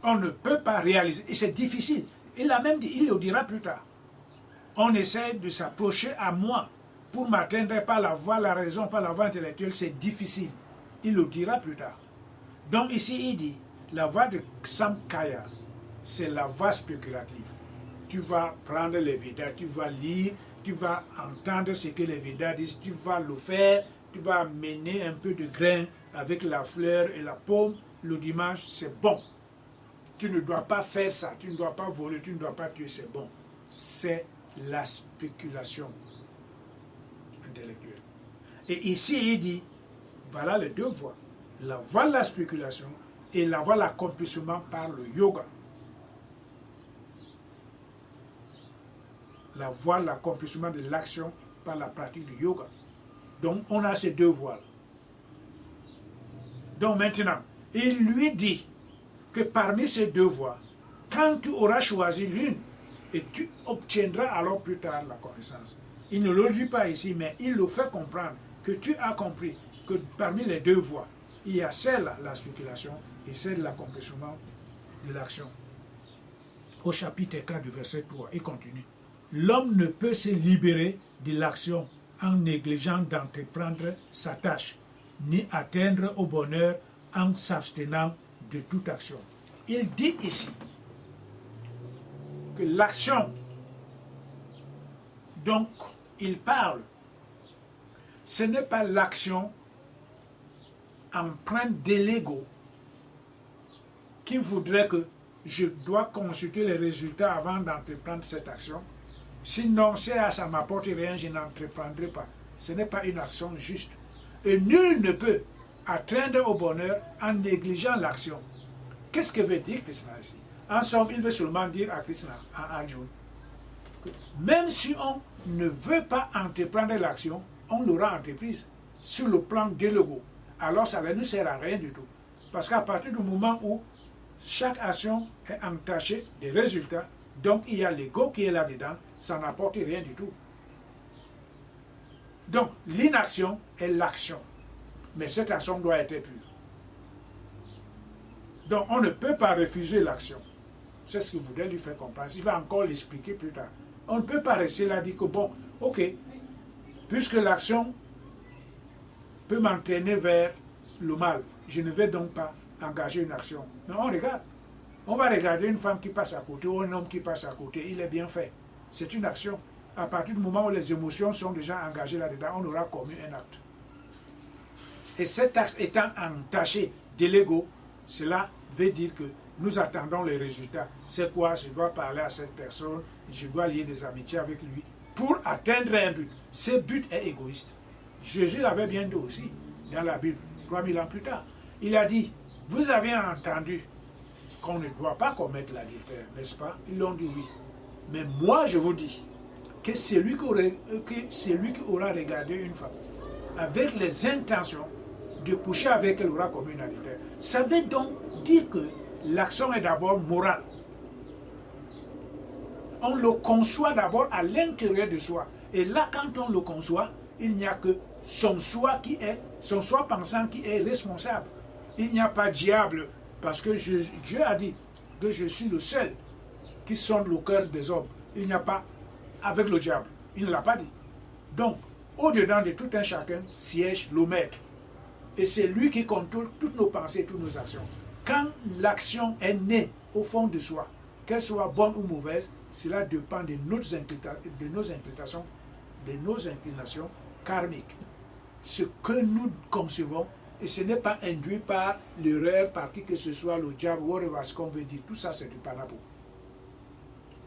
On ne peut pas réaliser, et c'est difficile. Il a même dit, il le dira plus tard. On essaie de s'approcher à moi pour m'atteindre par la voie, la raison, par la voie intellectuelle, c'est difficile. Il le dira plus tard. Donc ici, il dit, la voie de Samkhya, c'est la voie spéculative. Tu vas prendre les Védas, tu vas lire, tu vas entendre ce que les Védas disent, tu vas le faire, tu vas amener un peu de grain avec la fleur et la paume. Le dimanche, c'est bon. Tu ne dois pas faire ça, tu ne dois pas voler, tu ne dois pas tuer, c'est bon. C'est la spéculation intellectuelle. Et ici, il dit, voilà les deux voies. La voie de la spéculation et la voie de l'accomplissement par le yoga. La voie de l'accomplissement de l'action par la pratique du yoga. Donc, on a ces deux voies. Donc maintenant, il lui dit que parmi ces deux voies, quand tu auras choisi l'une, et tu obtiendras alors plus tard la connaissance. Il ne le dit pas ici, mais il le fait comprendre que tu as compris que parmi les deux voies, il y a celle, la spéculation, et celle de l'accomplissement de l'action. Au chapitre 4 du verset 3, il continue. L'homme ne peut se libérer de l'action en négligeant d'entreprendre sa tâche, ni atteindre au bonheur en s'abstenant de toute action. Il dit ici que l'action dont il parle, ce n'est pas l'action empreinte de l'ego qui voudrait que je dois consulter les résultats avant d'entreprendre cette action. Sinon, si ça ne m'apporte rien, je n'entreprendrai pas. Ce n'est pas une action juste. Et nul ne peut atteindre au bonheur en négligeant l'action. Qu'est-ce que veut dire Krishna ici? En somme, il veut seulement dire à Krishna, à Arjuna, que même si on ne veut pas entreprendre l'action, on l'aura entreprise sur le plan de l'ego. Alors ça ne nous sert à rien du tout. Parce qu'à partir du moment où chaque action est entachée des résultats, donc il y a l'ego qui est là-dedans, ça n'apporte rien du tout. Donc l'inaction est l'action. Mais cette action doit être pure. Donc on ne peut pas refuser l'action. C'est ce qu'il voudrait lui faire comprendre. Il va encore l'expliquer plus tard. On ne peut pas rester là et dire que bon, ok, puisque l'action peut m'entraîner vers le mal, je ne vais donc pas engager une action. Mais on regarde. On va regarder une femme qui passe à côté ou un homme qui passe à côté, il est bien fait. C'est une action. À partir du moment où les émotions sont déjà engagées là-dedans, on aura commis un acte. Et cet acte étant entaché de l'ego, cela veut dire que nous attendons les résultats. C'est quoi? Je dois parler à cette personne, je dois lier des amitiés avec lui pour atteindre un but. Ce but est égoïste. Jésus l'avait bien dit aussi dans la Bible, 3000 ans plus tard. Il a dit, vous avez entendu qu'on ne doit pas commettre l'adultère, n'est-ce pas? Ils l'ont dit oui. Mais moi, je vous dis que celui qui aura regardé une femme avec les intentions de coucher avec elle aura commis un adultère. Ça veut donc dire que l'action est d'abord morale. On le conçoit d'abord à l'intérieur de soi. Et là, quand on le conçoit, il n'y a que son soi pensant qui est responsable. Il n'y a pas diable, parce que Dieu a dit que je suis le seul qui sonde le cœur des hommes. Il n'y a pas avec le diable. Il ne l'a pas dit. Donc, au-dedans de tout un chacun siège le maître. Et c'est lui qui contrôle toutes nos pensées, toutes nos actions. Quand l'action est née au fond de soi, qu'elle soit bonne ou mauvaise, cela dépend de nos inclinations karmiques. Ce que nous concevons, et ce n'est pas induit par l'erreur, par qui que ce soit, le diable, ou ce qu'on veut dire, tout ça c'est du panapo.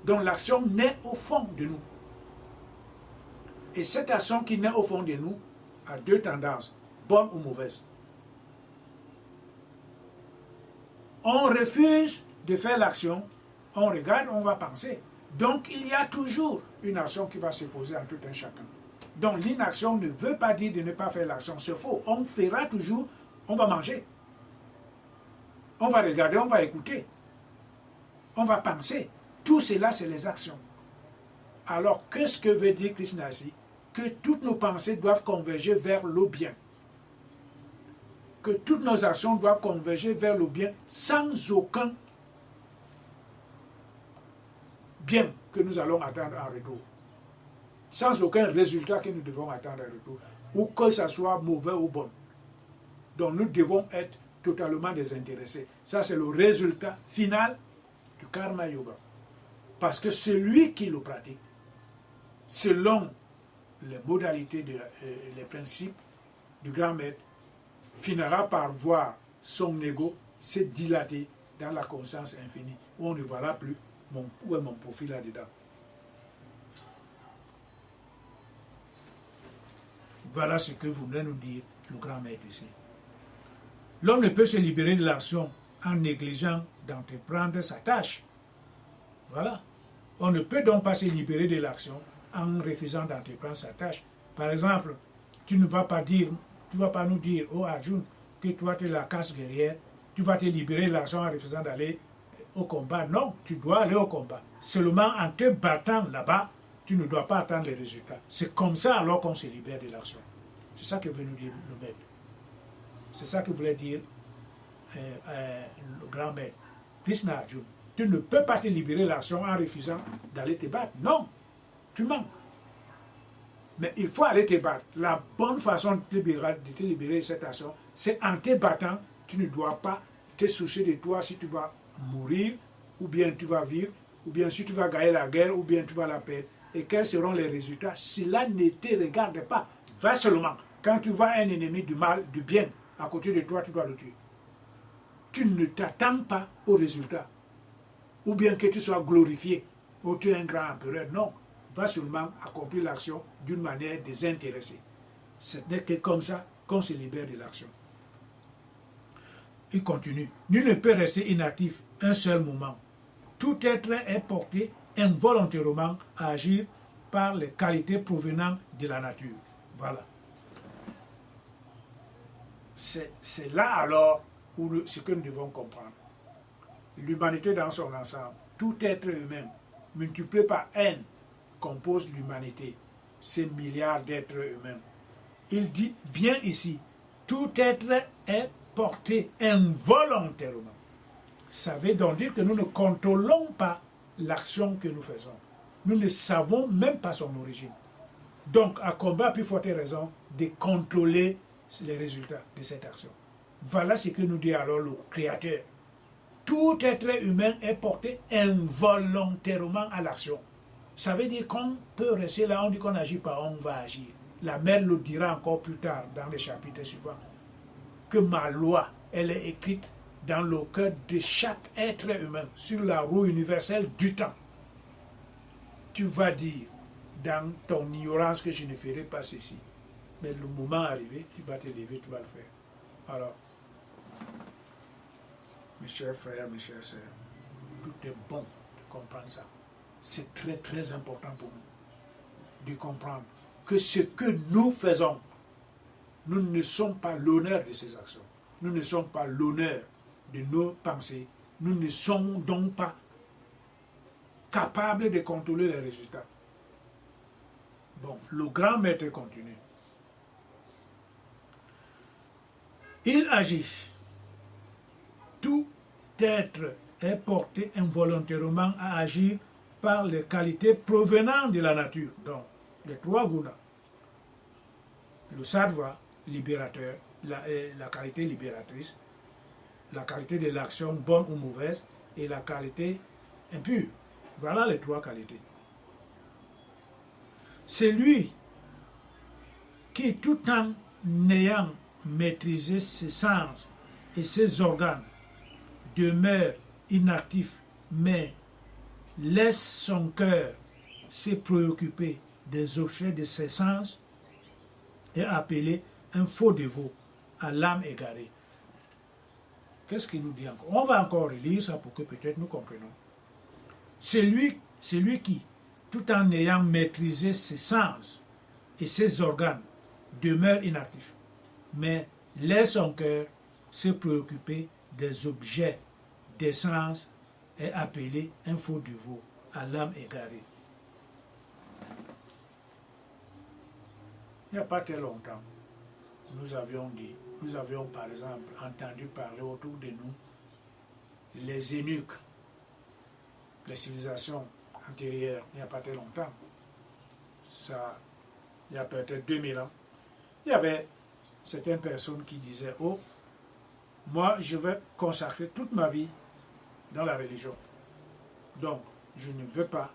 Donc l'action naît au fond de nous. Et cette action qui naît au fond de nous a deux tendances, bonne ou mauvaise. On refuse de faire l'action, on regarde, on va penser. Donc il y a toujours une action qui va se poser en tout un chacun. Donc l'inaction ne veut pas dire de ne pas faire l'action, c'est faux. On fera toujours, on va manger. On va regarder, on va écouter. On va penser. Tout cela, c'est les actions. Alors, qu'est-ce que veut dire Krishna ici? Que toutes nos pensées doivent converger vers le bien. Que toutes nos actions doivent converger vers le bien sans aucun bien que nous allons attendre en retour. Sans aucun résultat que nous devons attendre en retour. Ou que ce soit mauvais ou bon. Donc nous devons être totalement désintéressés. Ça, c'est le résultat final du Karma Yoga. Parce que celui qui le pratique, selon les modalités, les principes du grand maître, finira par voir son ego se dilater dans la conscience infinie, où on ne verra plus où est mon profil là-dedans. Voilà ce que voulait nous dire le grand maître ici. L'homme ne peut se libérer de l'action en négligeant d'entreprendre sa tâche. Voilà. On ne peut donc pas se libérer de l'action en refusant d'entreprendre sa tâche. Par exemple, tu ne vas pas nous dire, oh Arjun, que toi tu es la casse guerrière, tu vas te libérer de l'action en refusant d'aller au combat. Non, tu dois aller au combat. Seulement en te battant là-bas, tu ne dois pas attendre les résultats. C'est comme ça alors qu'on se libère de l'action. C'est ça que veut nous dire le maître. C'est ça que voulait dire le grand maître. Krishna Arjuna. Tu ne peux pas te libérer de l'action en refusant d'aller te battre. Non, tu mens. Mais il faut aller te battre. La bonne façon de te libérer de cette action, c'est en te battant. Tu ne dois pas te soucier de toi si tu vas mourir, ou bien tu vas vivre, ou bien si tu vas gagner la guerre, ou bien tu vas la perdre. Et quels seront les résultats? Cela ne te regarde pas. Va seulement. Quand tu vois un ennemi du mal, du bien, à côté de toi, tu dois le tuer. Tu ne t'attends pas aux résultats. Ou bien que tu sois glorifié, ou tu es un grand empereur. Non. Va seulement accomplir l'action d'une manière désintéressée. Ce n'est que comme ça qu'on se libère de l'action. Il continue. Nul ne peut rester inactif un seul moment. Tout être est porté involontairement à agir par les qualités provenant de la nature. Voilà. C'est là alors où ce que nous devons comprendre. L'humanité dans son ensemble, tout être humain, multiplié par n, compose l'humanité, ces milliards d'êtres humains. Il dit bien ici, tout être est porté involontairement. Ça veut donc dire que nous ne contrôlons pas l'action que nous faisons. Nous ne savons même pas son origine. Donc, à combat, plus forte raison de contrôler les résultats de cette action. Voilà ce que nous dit alors le Créateur. Tout être humain est porté involontairement à l'action. Ça veut dire qu'on peut rester là, on dit qu'on n'agit pas, on va agir. La mère le dira encore plus tard dans les chapitres suivants, que ma loi, elle est écrite dans le cœur de chaque être humain, sur la roue universelle du temps. Tu vas dire dans ton ignorance que je ne ferai pas ceci. Mais le moment arrivé, tu vas te lever, tu vas le faire. Alors, mes chers frères, mes chères sœurs, tout est bon de comprendre ça. C'est très très important pour nous de comprendre que ce que nous faisons, nous ne sommes pas l'honneur de ces actions. Nous ne sommes pas l'honneur de nos pensées. Nous ne sommes donc pas capables de contrôler les résultats. Bon, le grand maître continue. Il agit. Tout être est porté involontairement à agir par les qualités provenant de la nature. Donc, les trois gunas. Le sattva, libérateur, la qualité libératrice, la qualité de l'action bonne ou mauvaise, et la qualité impure. Voilà les trois qualités. C'est lui qui, tout en ayant maîtrisé ses sens et ses organes, demeure inactif, mais laisse son cœur se préoccuper des objets de ses sens et appeler un faux dévot à l'âme égarée. Qu'est-ce qu'il nous dit encore? On va encore relire ça pour que peut-être nous comprenions. C'est lui qui, tout en ayant maîtrisé ses sens et ses organes, demeure inactif, mais laisse son cœur se préoccuper des objets des sens et appeler un faux dévot à l'âme égarée. Il n'y a pas très longtemps, nous avions par exemple entendu parler autour de nous les eunuques, les civilisations antérieures, il n'y a pas très longtemps, ça, il y a peut-être 2000 ans, il y avait certaines personnes qui disaient, oh, moi je vais consacrer toute ma vie dans la religion. Donc, je ne veux pas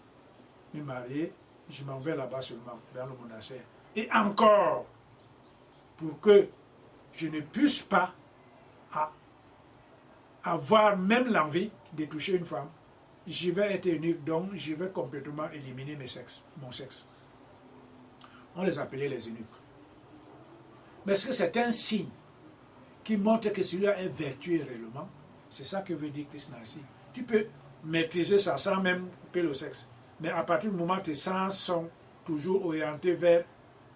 me marier, je m'en vais là-bas seulement, dans le monastère. Et encore, pour que je ne puisse pas avoir même l'envie de toucher une femme, je vais être eunuque, donc je vais complètement éliminer mon sexe. On les appelait les eunuques. Mais est-ce que c'est un signe qui montre que celui-là est vertueux réellement? C'est ça que veut dire Krishna ici. Tu peux maîtriser ça sans même couper le sexe. Mais à partir du moment où tes sens sont toujours orientés vers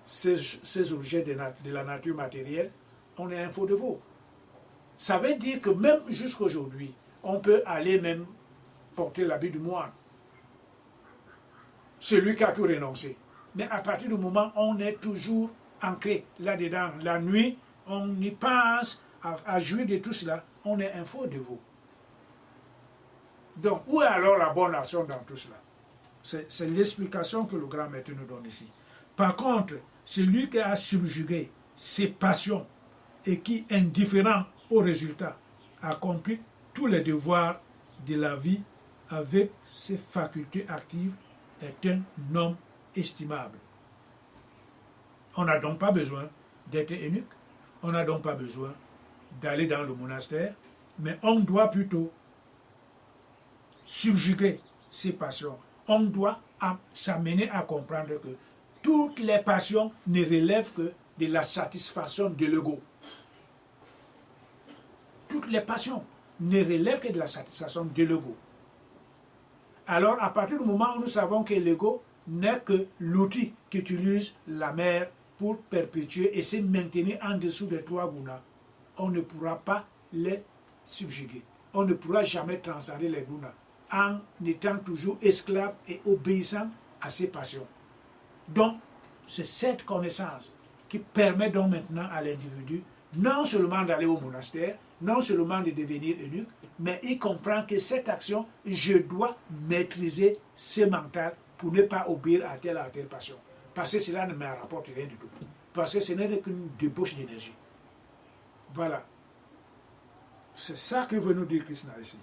ces objets de la nature matérielle, on est un faux dévot. Ça veut dire que même jusqu'à aujourd'hui, on peut aller même porter l'habit du moine. Celui qui a pu renoncer. Mais à partir du moment où on est toujours ancré là-dedans, la nuit, on y pense à jouir de tout cela, on est un faux dévot. Donc, où est alors la bonne action dans tout cela? C'est l'explication que le grand maître nous donne ici. Par contre, celui qui a subjugué ses passions et qui, indifférent au résultat, accomplit tous les devoirs de la vie avec ses facultés actives, est un homme estimable. On n'a donc pas besoin d'être eunuque, on n'a donc pas besoin d'aller dans le monastère, mais on doit plutôt subjuguer ses passions. On doit s'amener à comprendre que toutes les passions ne relèvent que de la satisfaction de l'ego. Toutes les passions ne relèvent que de la satisfaction de l'ego. Alors, à partir du moment où nous savons que l'ego n'est que l'outil qu'utilise la mère pour perpétuer et se maintenir en dessous des trois gunas, on ne pourra pas les subjuguer. On ne pourra jamais transcender les gunas en étant toujours esclave et obéissant à ses passions. Donc, c'est cette connaissance qui permet donc maintenant à l'individu non seulement d'aller au monastère, non seulement de devenir eunuque, mais il comprend que cette action, je dois maîtriser ce mental pour ne pas obéir à telle passion. Parce que cela ne me rapporte rien du tout. Parce que ce n'est qu'une débauche d'énergie. Voilà. C'est ça que veut nous dire Krishna ici.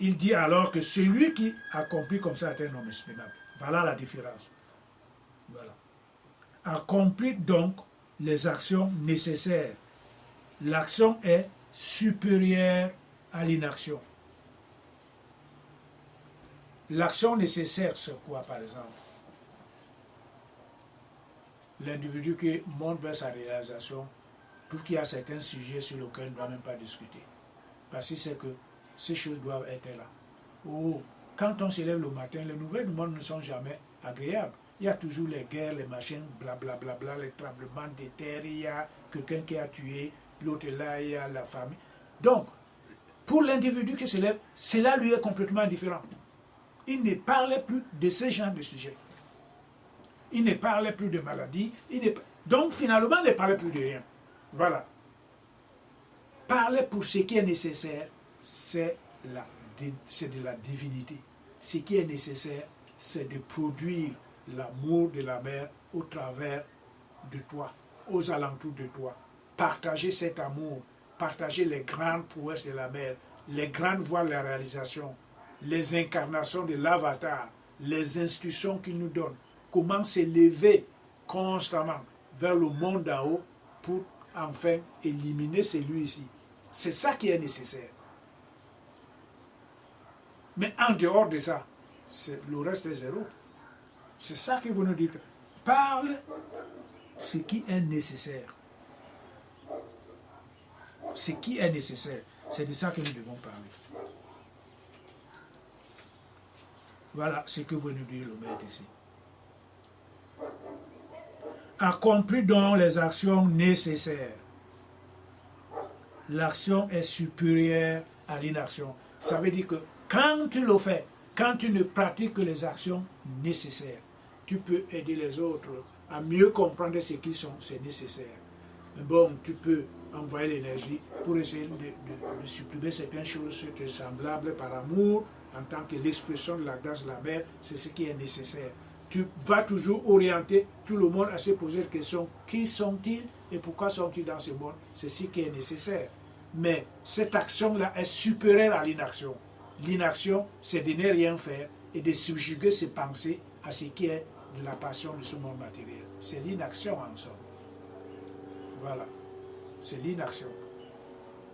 Il dit alors que celui qui accomplit comme ça est un homme estimable. Voilà la différence. Voilà. Accomplit donc les actions nécessaires. L'action est supérieure à l'inaction. L'action nécessaire, c'est quoi, par exemple? L'individu qui monte vers sa réalisation trouve qu'il y a certains sujets sur lesquels il ne doit même pas discuter. Parce qu'il sait que ces choses doivent être là. Ou quand on se lève le matin, les nouvelles du monde ne sont jamais agréables. Il y a toujours les guerres, les machines, blablabla, les tremblements de terre, il y a quelqu'un qui a tué, l'autre est là, il y a la famille. Donc, pour l'individu qui se lève, cela lui est complètement différent. Il ne parlait plus de ce genre de sujet. Il ne parlait plus de maladie. Donc, finalement, il ne parlait plus de rien. Voilà. Parler pour ce qui est nécessaire, c'est de la divinité. Ce qui est nécessaire, c'est de produire l'amour de la mère au travers de toi, aux alentours de toi. Partager cet amour, partager les grandes prouesses de la mère, les grandes voies de la réalisation, les incarnations de l'avatar, les instructions qu'il nous donne, comment s'élever constamment vers le monde d'en haut pour enfin éliminer celui-ci. C'est ça qui est nécessaire. Mais en dehors de ça, le reste est zéro. C'est ça que vous nous dites. Parle ce qui est nécessaire. Ce qui est nécessaire, c'est de ça que nous devons parler. Voilà ce que vous nous dites le maître ici. Accomplis donc les actions nécessaires. L'action est supérieure à l'inaction. Ça veut dire que quand tu le fais, quand tu ne pratiques que les actions nécessaires, tu peux aider les autres à mieux comprendre ce qui c'est nécessaire. Bon, tu peux envoyer l'énergie pour essayer de supprimer certaines choses semblables par amour, en tant que l'expression de la grâce de la mère, c'est ce qui est nécessaire. Tu vas toujours orienter tout le monde à se poser la question, qui sont-ils et pourquoi sont-ils dans ce monde? C'est ce qui est nécessaire. Mais cette action-là est supérieure à l'inaction. L'inaction, c'est de ne rien faire et de subjuguer ses pensées à ce qui est de la passion de ce monde matériel. C'est l'inaction en somme. Voilà. C'est l'inaction.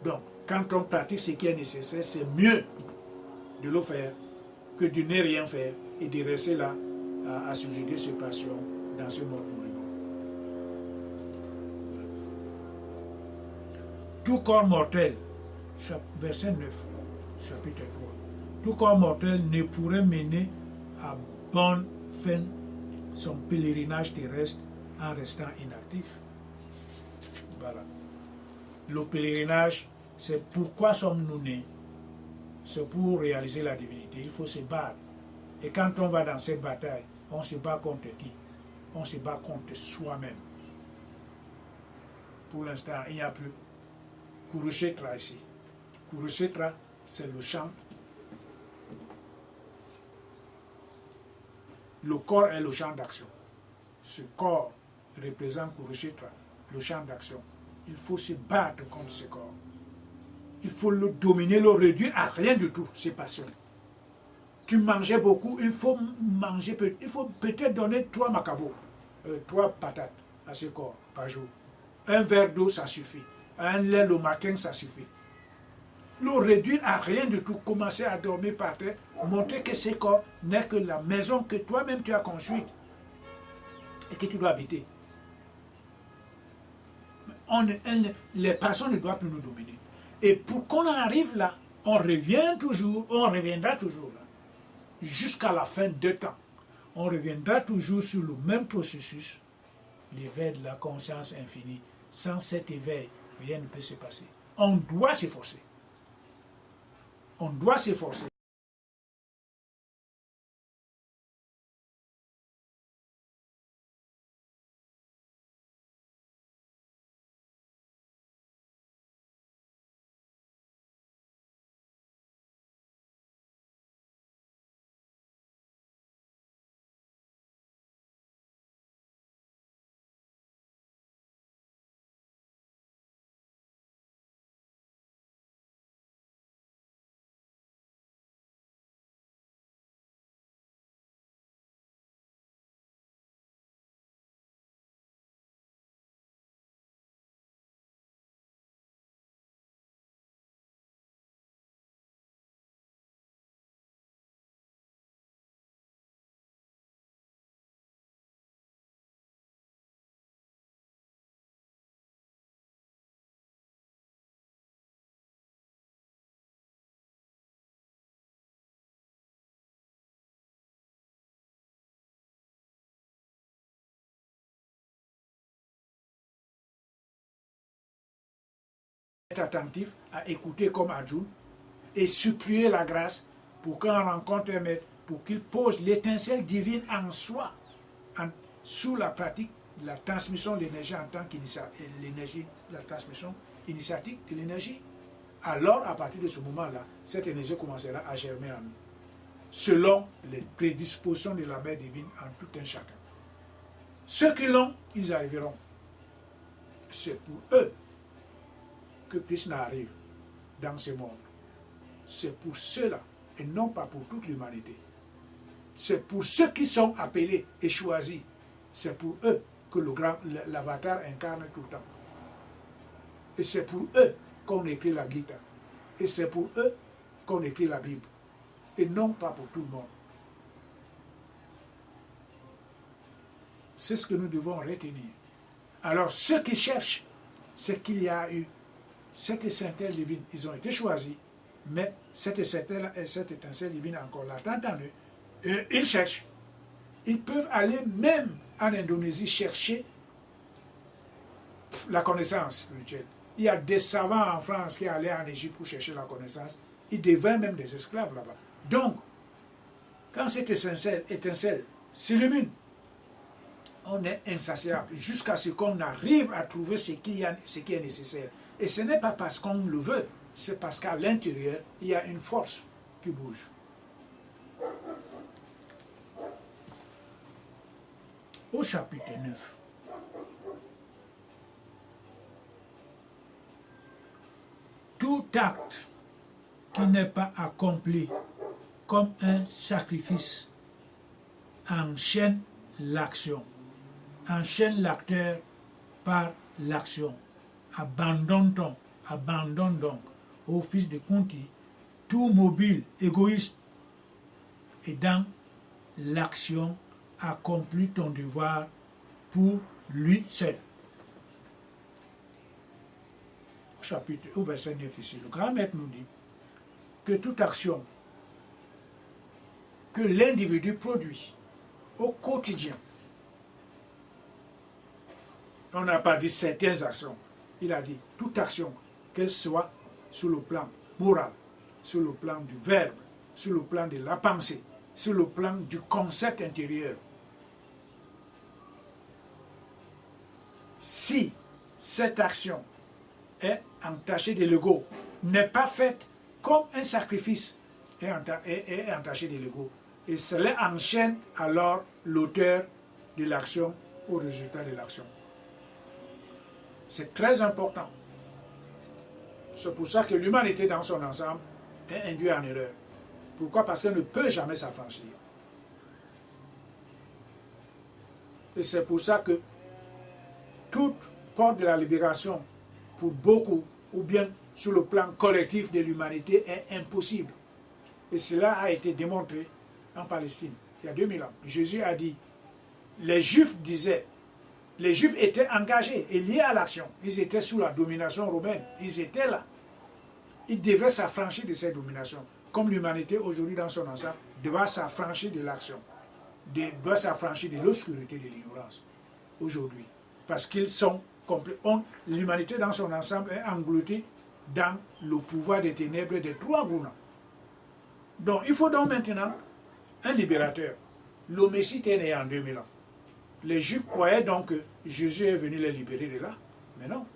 Donc, quand on pratique ce qui est nécessaire, c'est mieux de le faire que de ne rien faire et de rester là à subjuguer ses passions dans ce monde mourant. Tout corps mortel, verset 9, chapitre 3, tout corps mortel ne pourrait mener à bonne fin son pèlerinage terrestre en restant inactif. Voilà. Le pèlerinage, c'est pourquoi sommes-nous nés? C'est pour réaliser la divinité. Il faut se battre. Et quand on va dans cette bataille, on se bat contre qui? On se bat contre soi-même. Pour l'instant, il n'y a plus Kurukshetra ici. Kurukshetra, c'est le champ. Le corps est le champ d'action. Ce corps représente Kurukshetra, le champ d'action. Il faut se battre contre ce corps. Il faut le dominer, le réduire à rien du tout, ses passions. Tu mangeais beaucoup, il faut manger, il faut peut-être donner 3 macabos, 3 patates à ce corps par jour. Un verre d'eau, ça suffit. Un lait le matin, ça suffit. Le réduire à rien du tout, commencer à dormir par terre, montrer que ce corps n'est que la maison que toi-même tu as construite et que tu dois habiter. Les passions ne doivent plus nous dominer. Et pour qu'on en arrive là, on revient toujours, on reviendra toujours là, jusqu'à la fin de temps. On reviendra toujours sur le même processus, l'éveil de la conscience infinie. Sans cet éveil, rien ne peut se passer. On doit s'efforcer. On doit s'efforcer. attentif à écouter comme Adjoun et supplier la grâce pour qu'on rencontre un maître, pour qu'il pose l'étincelle divine en soi, sous la pratique de la transmission de l'énergie en tant qu'énergie, la transmission initiatique de l'énergie. Alors, à partir de ce moment-là, cette énergie commencera à germer en nous, selon les prédispositions de la mère divine en tout un chacun. Ceux qui l'ont, ils arriveront. C'est pour eux que Krishna arrive dans ce monde. C'est pour ceux-là, et non pas pour toute l'humanité. C'est pour ceux qui sont appelés et choisis. C'est pour eux que l'avatar incarne tout le temps. Et c'est pour eux qu'on écrit la Gita. Et c'est pour eux qu'on écrit la Bible. Et non pas pour tout le monde. C'est ce que nous devons retenir. Alors, ceux qui cherchent, c'est qu'il y a eu cette étincelle divine. Ils ont été choisis, mais cette étincelle divine encore latente en eux. Et ils cherchent. Ils peuvent aller même en Indonésie chercher la connaissance spirituelle. Il y a des savants en France qui allaient en Égypte pour chercher la connaissance. Ils deviennent même des esclaves là-bas. Donc, quand cette étincelle s'illumine, on est insatiable jusqu'à ce qu'on arrive à trouver ce qui est nécessaire. Et ce n'est pas parce qu'on le veut, c'est parce qu'à l'intérieur, il y a une force qui bouge. Au chapitre 9, tout acte qui n'est pas accompli comme un sacrifice enchaîne l'action, enchaîne l'acteur par l'action. Abandonne donc, ô fils de Kunti, tout mobile égoïste et dans l'action accomplis ton devoir pour lui seul. Au verset 9 ici, le grand maître nous dit que toute action que l'individu produit au quotidien, on n'a pas dit certaines actions, il a dit toute action, qu'elle soit sur le plan moral, sur le plan du verbe, sur le plan de la pensée, sur le plan du concept intérieur. Si cette action est entachée de l'ego, n'est pas faite comme un sacrifice, est entachée de l'ego, et cela enchaîne alors l'auteur de l'action au résultat de l'action. C'est très important. C'est pour ça que l'humanité dans son ensemble est induite en erreur. Pourquoi? Parce qu'elle ne peut jamais s'affranchir. Et c'est pour ça que toute porte de la libération, pour beaucoup, ou bien sur le plan collectif de l'humanité, est impossible. Et cela a été démontré en Palestine, il y a 2000 ans. Jésus a dit, les Juifs étaient engagés et liés à l'action. Ils étaient sous la domination romaine. Ils étaient là. Ils devaient s'affranchir de cette domination. Comme l'humanité aujourd'hui dans son ensemble doit s'affranchir de l'action. Doit s'affranchir de l'obscurité, de l'ignorance. Aujourd'hui. Parce qu'ils sont complets. L'humanité dans son ensemble est engloutée dans le pouvoir des ténèbres des trois gunas. Donc il faut donc maintenant un libérateur. Le Messie est né en 2000 ans. Les Juifs croyaient donc que Jésus est venu les libérer de là. Mais non.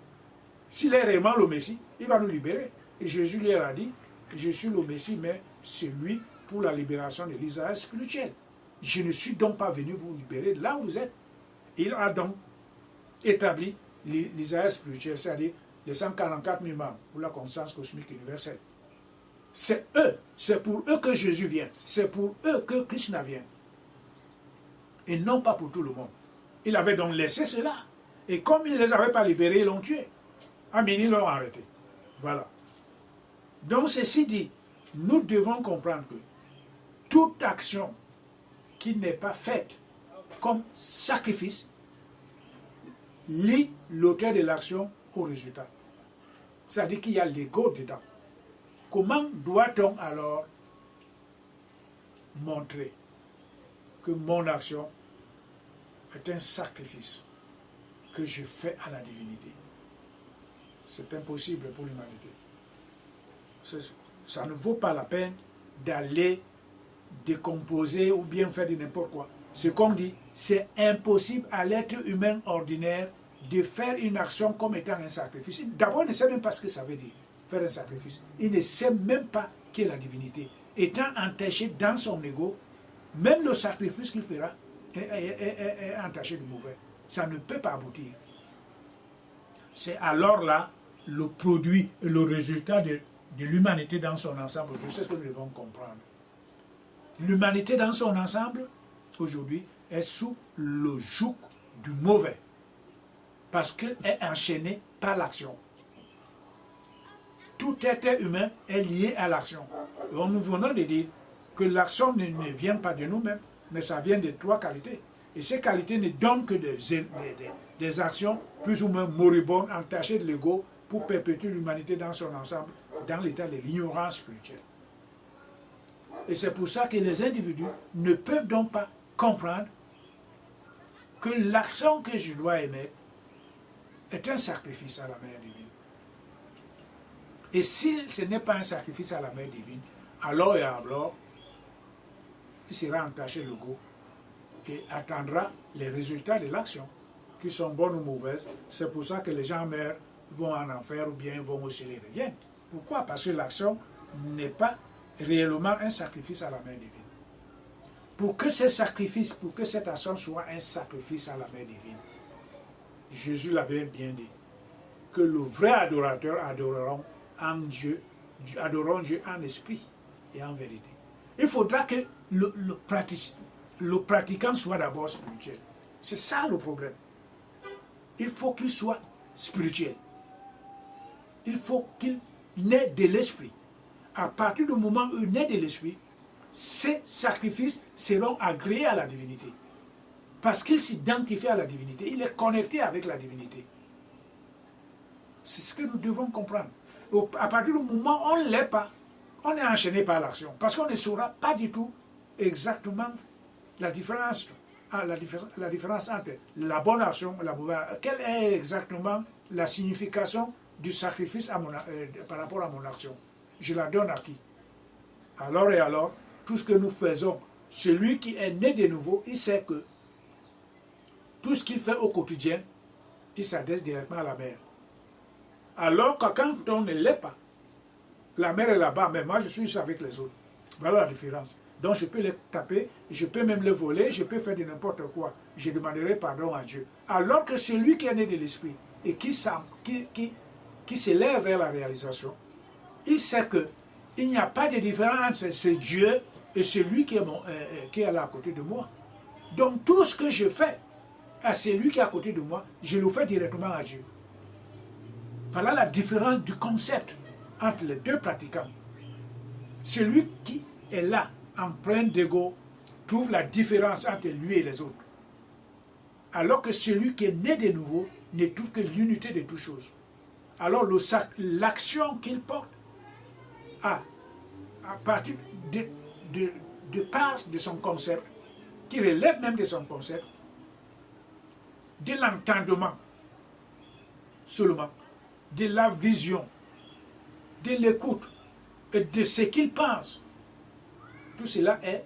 S'il est réellement le Messie, il va nous libérer. Et Jésus leur a dit, je suis le Messie, mais c'est lui pour la libération de l'Israël spirituel. Je ne suis donc pas venu vous libérer de là où vous êtes. Il a donc établi l'Israël spirituel, c'est-à-dire les 144 000 membres pour la conscience cosmique universelle. C'est eux, c'est pour eux que Jésus vient. C'est pour eux que Krishna vient. Et non pas pour tout le monde. Il avait donc laissé cela. Et comme il ne les avait pas libérés, ils l'ont tué. Amen, ils l'ont arrêté. Voilà. Donc ceci dit, nous devons comprendre que toute action qui n'est pas faite comme sacrifice lie l'auteur de l'action au résultat. C'est-à-dire qu'il y a l'ego dedans. Comment doit-on alors montrer que mon action est un sacrifice que je fais à la divinité? c'est impossible pour l'humanité. Ça ne vaut pas la peine d'aller décomposer ou bien faire de n'importe quoi. Ce qu'on dit, c'est impossible à l'être humain ordinaire de faire une action comme étant un sacrifice. D'abord, il ne sait même pas ce que ça veut dire, faire un sacrifice. Il ne sait même pas qui est la divinité. Étant entaché dans son ego, même le sacrifice qu'il fera est entaché de mauvais. Ça ne peut pas aboutir. C'est alors là le produit et le résultat de l'humanité dans son ensemble. Je sais ce que nous devons comprendre. L'humanité dans son ensemble, aujourd'hui, est sous le joug du mauvais. Parce qu'elle est enchaînée par l'action. Tout être humain est lié à l'action. Et nous venons de dire que l'action ne vient pas de nous-mêmes, mais ça vient de trois qualités. Et ces qualités ne donnent que des actions plus ou moins moribondes, entachées de l'ego, pour perpétuer l'humanité dans son ensemble, dans l'état de l'ignorance spirituelle. Et c'est pour ça que les individus ne peuvent donc pas comprendre que l'action que je dois émettre est un sacrifice à la mère divine. Et si ce n'est pas un sacrifice à la mère divine, alors et alors, il sera entaché l'ego et attendra les résultats de l'action, qui sont bonnes ou mauvaises. C'est pour ça que les gens meurent, vont en enfer ou bien vont au ciel et reviennent. Pourquoi? Parce que l'action n'est pas réellement un sacrifice à la mère divine. Pour que ce sacrifice, pour que cette action soit un sacrifice à la mère divine, Jésus l'avait bien dit, que le vrai adorateur adoreront Dieu en esprit et en vérité. Il faudra que le pratiquant soit d'abord spirituel. C'est ça le problème. Il faut qu'il soit spirituel. Il faut qu'il naît de l'esprit. À partir du moment où il naît de l'esprit, ces sacrifices seront agréés à la divinité. Parce qu'il s'identifie à la divinité. Il est connecté avec la divinité. C'est ce que nous devons comprendre. À partir du moment où on ne l'est pas, on est enchaîné par l'action. Parce qu'on ne saura pas du tout exactement la différence entre la bonne action et la mauvaise. Quelle est exactement la signification du sacrifice par rapport à mon action? Je la donne à qui? Alors et alors, tout ce que nous faisons, celui qui est né de nouveau, il sait que tout ce qu'il fait au quotidien, il s'adresse directement à la mère. Alors que quand on ne l'est pas, la mère est là-bas, mais moi je suis avec les autres. Voilà la différence. Donc je peux les taper, je peux même les voler, je peux faire de n'importe quoi. Je demanderai pardon à Dieu. Alors que celui qui est né de l'esprit et qui s'élève vers la réalisation, il sait qu'il n'y a pas de différence entre ce Dieu et celui qui est là à côté de moi. Donc tout ce que je fais à celui qui est à côté de moi, je le fais directement à Dieu. Voilà la différence du concept entre les deux pratiquants. Celui qui est là, en plein d'ego, trouve la différence entre lui et les autres. Alors que celui qui est né de nouveau ne trouve que l'unité de toutes choses. Alors l'action qu'il porte à partir de part de son concept, qui relève même de son concept, de l'entendement seulement, de la vision, de l'écoute et de ce qu'il pense. Tout cela est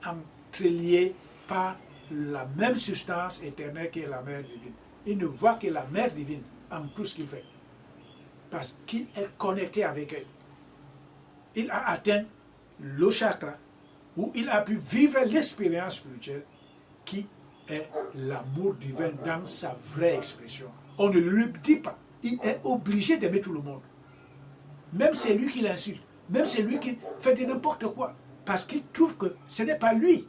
entrelié par la même substance éternelle qui est la mère divine. Il ne voit que la mère divine en tout ce qu'il fait. Parce qu'il est connecté avec elle. Il a atteint le chakra où il a pu vivre l'expérience spirituelle qui est l'amour divin dans sa vraie expression. On ne lui dit pas. Il est obligé d'aimer tout le monde. Même celui qui l'insulte, même celui qui fait de n'importe quoi. Parce qu'il trouve que ce n'est pas lui,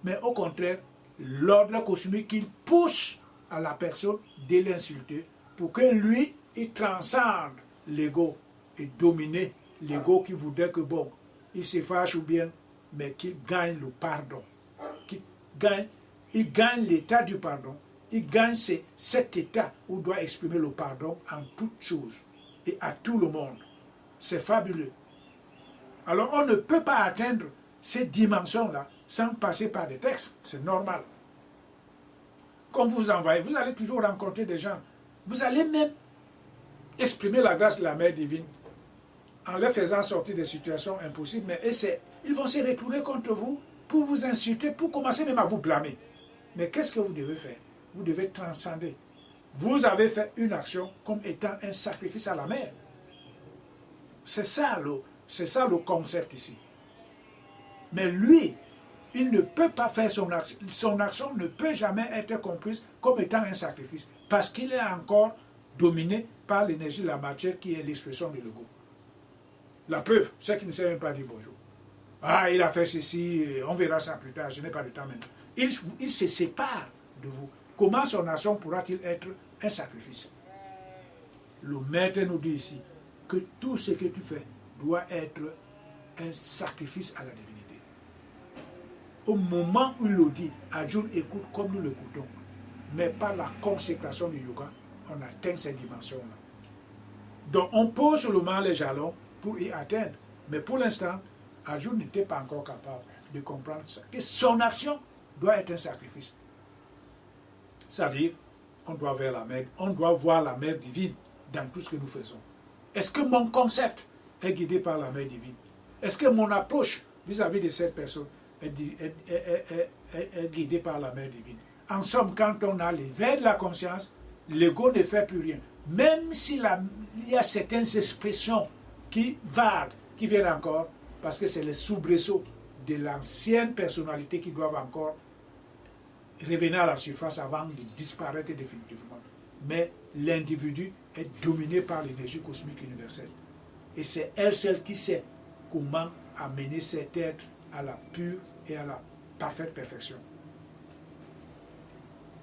mais au contraire, l'ordre cosmique qu'il pousse à la personne de l'insulter pour que lui, il transcende l'ego et dominer l'ego qui voudrait que, bon, il se fâche ou bien, mais qu'il gagne le pardon. Il gagne l'état du pardon. Il gagne cet état où doit exprimer le pardon en toutes choses et à tout le monde. C'est fabuleux. Alors on ne peut pas atteindre cette dimension-là sans passer par des textes. C'est normal. Comme vous envoyez, vous allez toujours rencontrer des gens. Vous allez même exprimer la grâce de la mère divine en les faisant sortir des situations impossibles, mais ils vont se retourner contre vous pour vous insulter, pour commencer même à vous blâmer. Mais qu'est-ce que vous devez faire? Vous devez transcender. Vous avez fait une action comme étant un sacrifice à la mère. C'est ça le concept ici. Mais lui, il ne peut pas faire son action. Son action ne peut jamais être comprise comme étant un sacrifice, parce qu'il est encore dominé par l'énergie de la matière qui est l'expression de l'ego. La preuve, c'est qu'il ne sait même pas dire bonjour. Ah, il a fait ceci, on verra ça plus tard, je n'ai pas de temps maintenant. Il se sépare de vous. Comment son action pourra-t-il être un sacrifice? Le maître nous dit ici que tout ce que tu fais doit être un sacrifice à la divinité. Au moment où il le dit, Arjuna écoute comme nous l'écoutons. Mais par la consécration du yoga, on atteint cette dimension-là. Donc on pose seulement les jalons pour y atteindre. Mais pour l'instant, Arjuna n'était pas encore capable de comprendre ça. Que son action doit être un sacrifice. C'est-à-dire, on doit voir la mère divine dans tout ce que nous faisons. Est-ce que mon concept est guidé par la mère divine? Est-ce que mon approche vis-à-vis de cette personne est guidée par la mère divine? En somme, quand on a l'éveil de la conscience, l'ego ne fait plus rien. Même s'il y a certaines expressions qui vaguent, qui viennent encore, parce que c'est les soubresauts de l'ancienne personnalité qui doivent encore revenir à la surface avant de disparaître définitivement. Mais l'individu est dominé par l'énergie cosmique universelle. Et c'est elle seule qui sait comment amener cet être à la pure et à la parfaite perfection.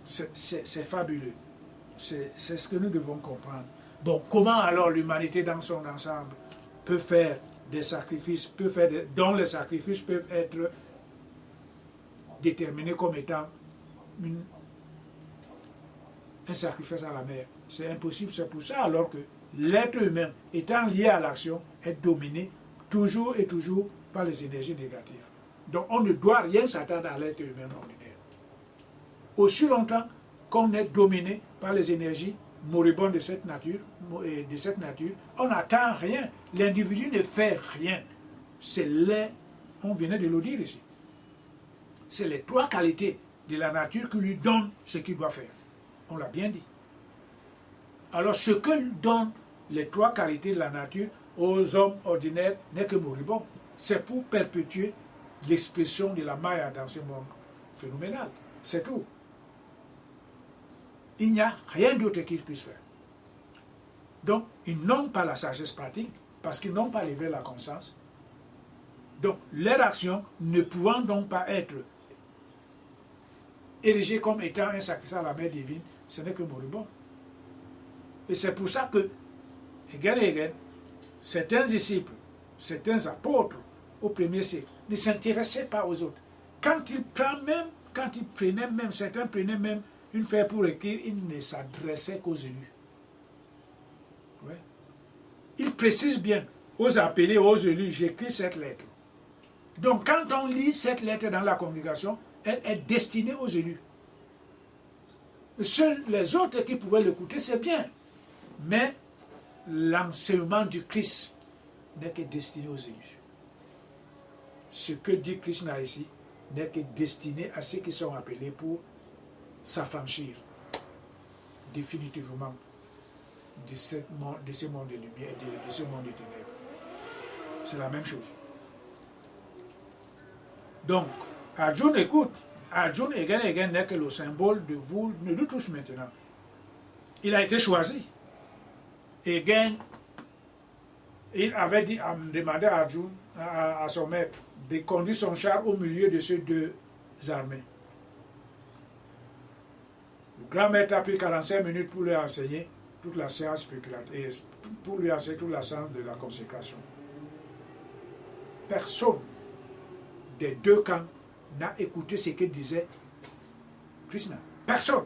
C'est fabuleux. C'est ce que nous devons comprendre. Bon, comment alors l'humanité dans son ensemble peut faire des sacrifices, dont les sacrifices peuvent être déterminés comme étant un sacrifice à la mère? C'est impossible, c'est pour ça alors que l'être humain, étant lié à l'action, est dominé toujours et toujours par les énergies négatives. Donc on ne doit rien s'attendre à l'être humain ordinaire. Aussi longtemps qu'on est dominé par les énergies moribondes de cette nature, on n'attend rien. L'individu ne fait rien. On venait de le dire ici. C'est les trois qualités de la nature qui lui donnent ce qu'il doit faire. On l'a bien dit. Alors ce que donnent les trois qualités de la nature aux hommes ordinaires n'est que moribond. C'est pour perpétuer l'expression de la Maya dans ce monde phénoménal. C'est tout. Il n'y a rien d'autre qu'ils puissent faire. Donc, ils n'ont pas la sagesse pratique parce qu'ils n'ont pas levé la conscience. Donc, leur action ne pouvant donc pas être érigée comme étant un sacrifice à la mère divine, ce n'est que moribond. Et c'est pour ça que, égal et égal, certains disciples, certains apôtres au premier siècle ne s'intéressaient pas aux autres. Quand ils prenaient même, certains prenaient même une feuille pour écrire, ils ne s'adressaient qu'aux élus. Ouais. Ils précisent bien aux appelés, aux élus, j'écris cette lettre. Donc quand on lit cette lettre dans la congrégation, elle est destinée aux élus. Les autres qui pouvaient l'écouter, c'est bien. Mais l'enseignement du Christ n'est que destiné aux élus. Ce que dit Krishna ici n'est que destiné à ceux qui sont appelés pour s'affranchir définitivement de ce monde de lumière, de ce monde de ténèbres. C'est la même chose. Donc, Arjuna écoute. Arjuna Egan n'est que le symbole de vous, de nous tous maintenant. Il a été choisi. Egan, il avait demandé à Arjuna, à son maître, de conduire son char au milieu de ces deux armées. Le grand maître a pris 45 minutes pour lui enseigner toute la science spéculative, pour lui enseigner toute la science de la consécration. Personne des deux camps n'a écouté ce que disait Krishna. Personne.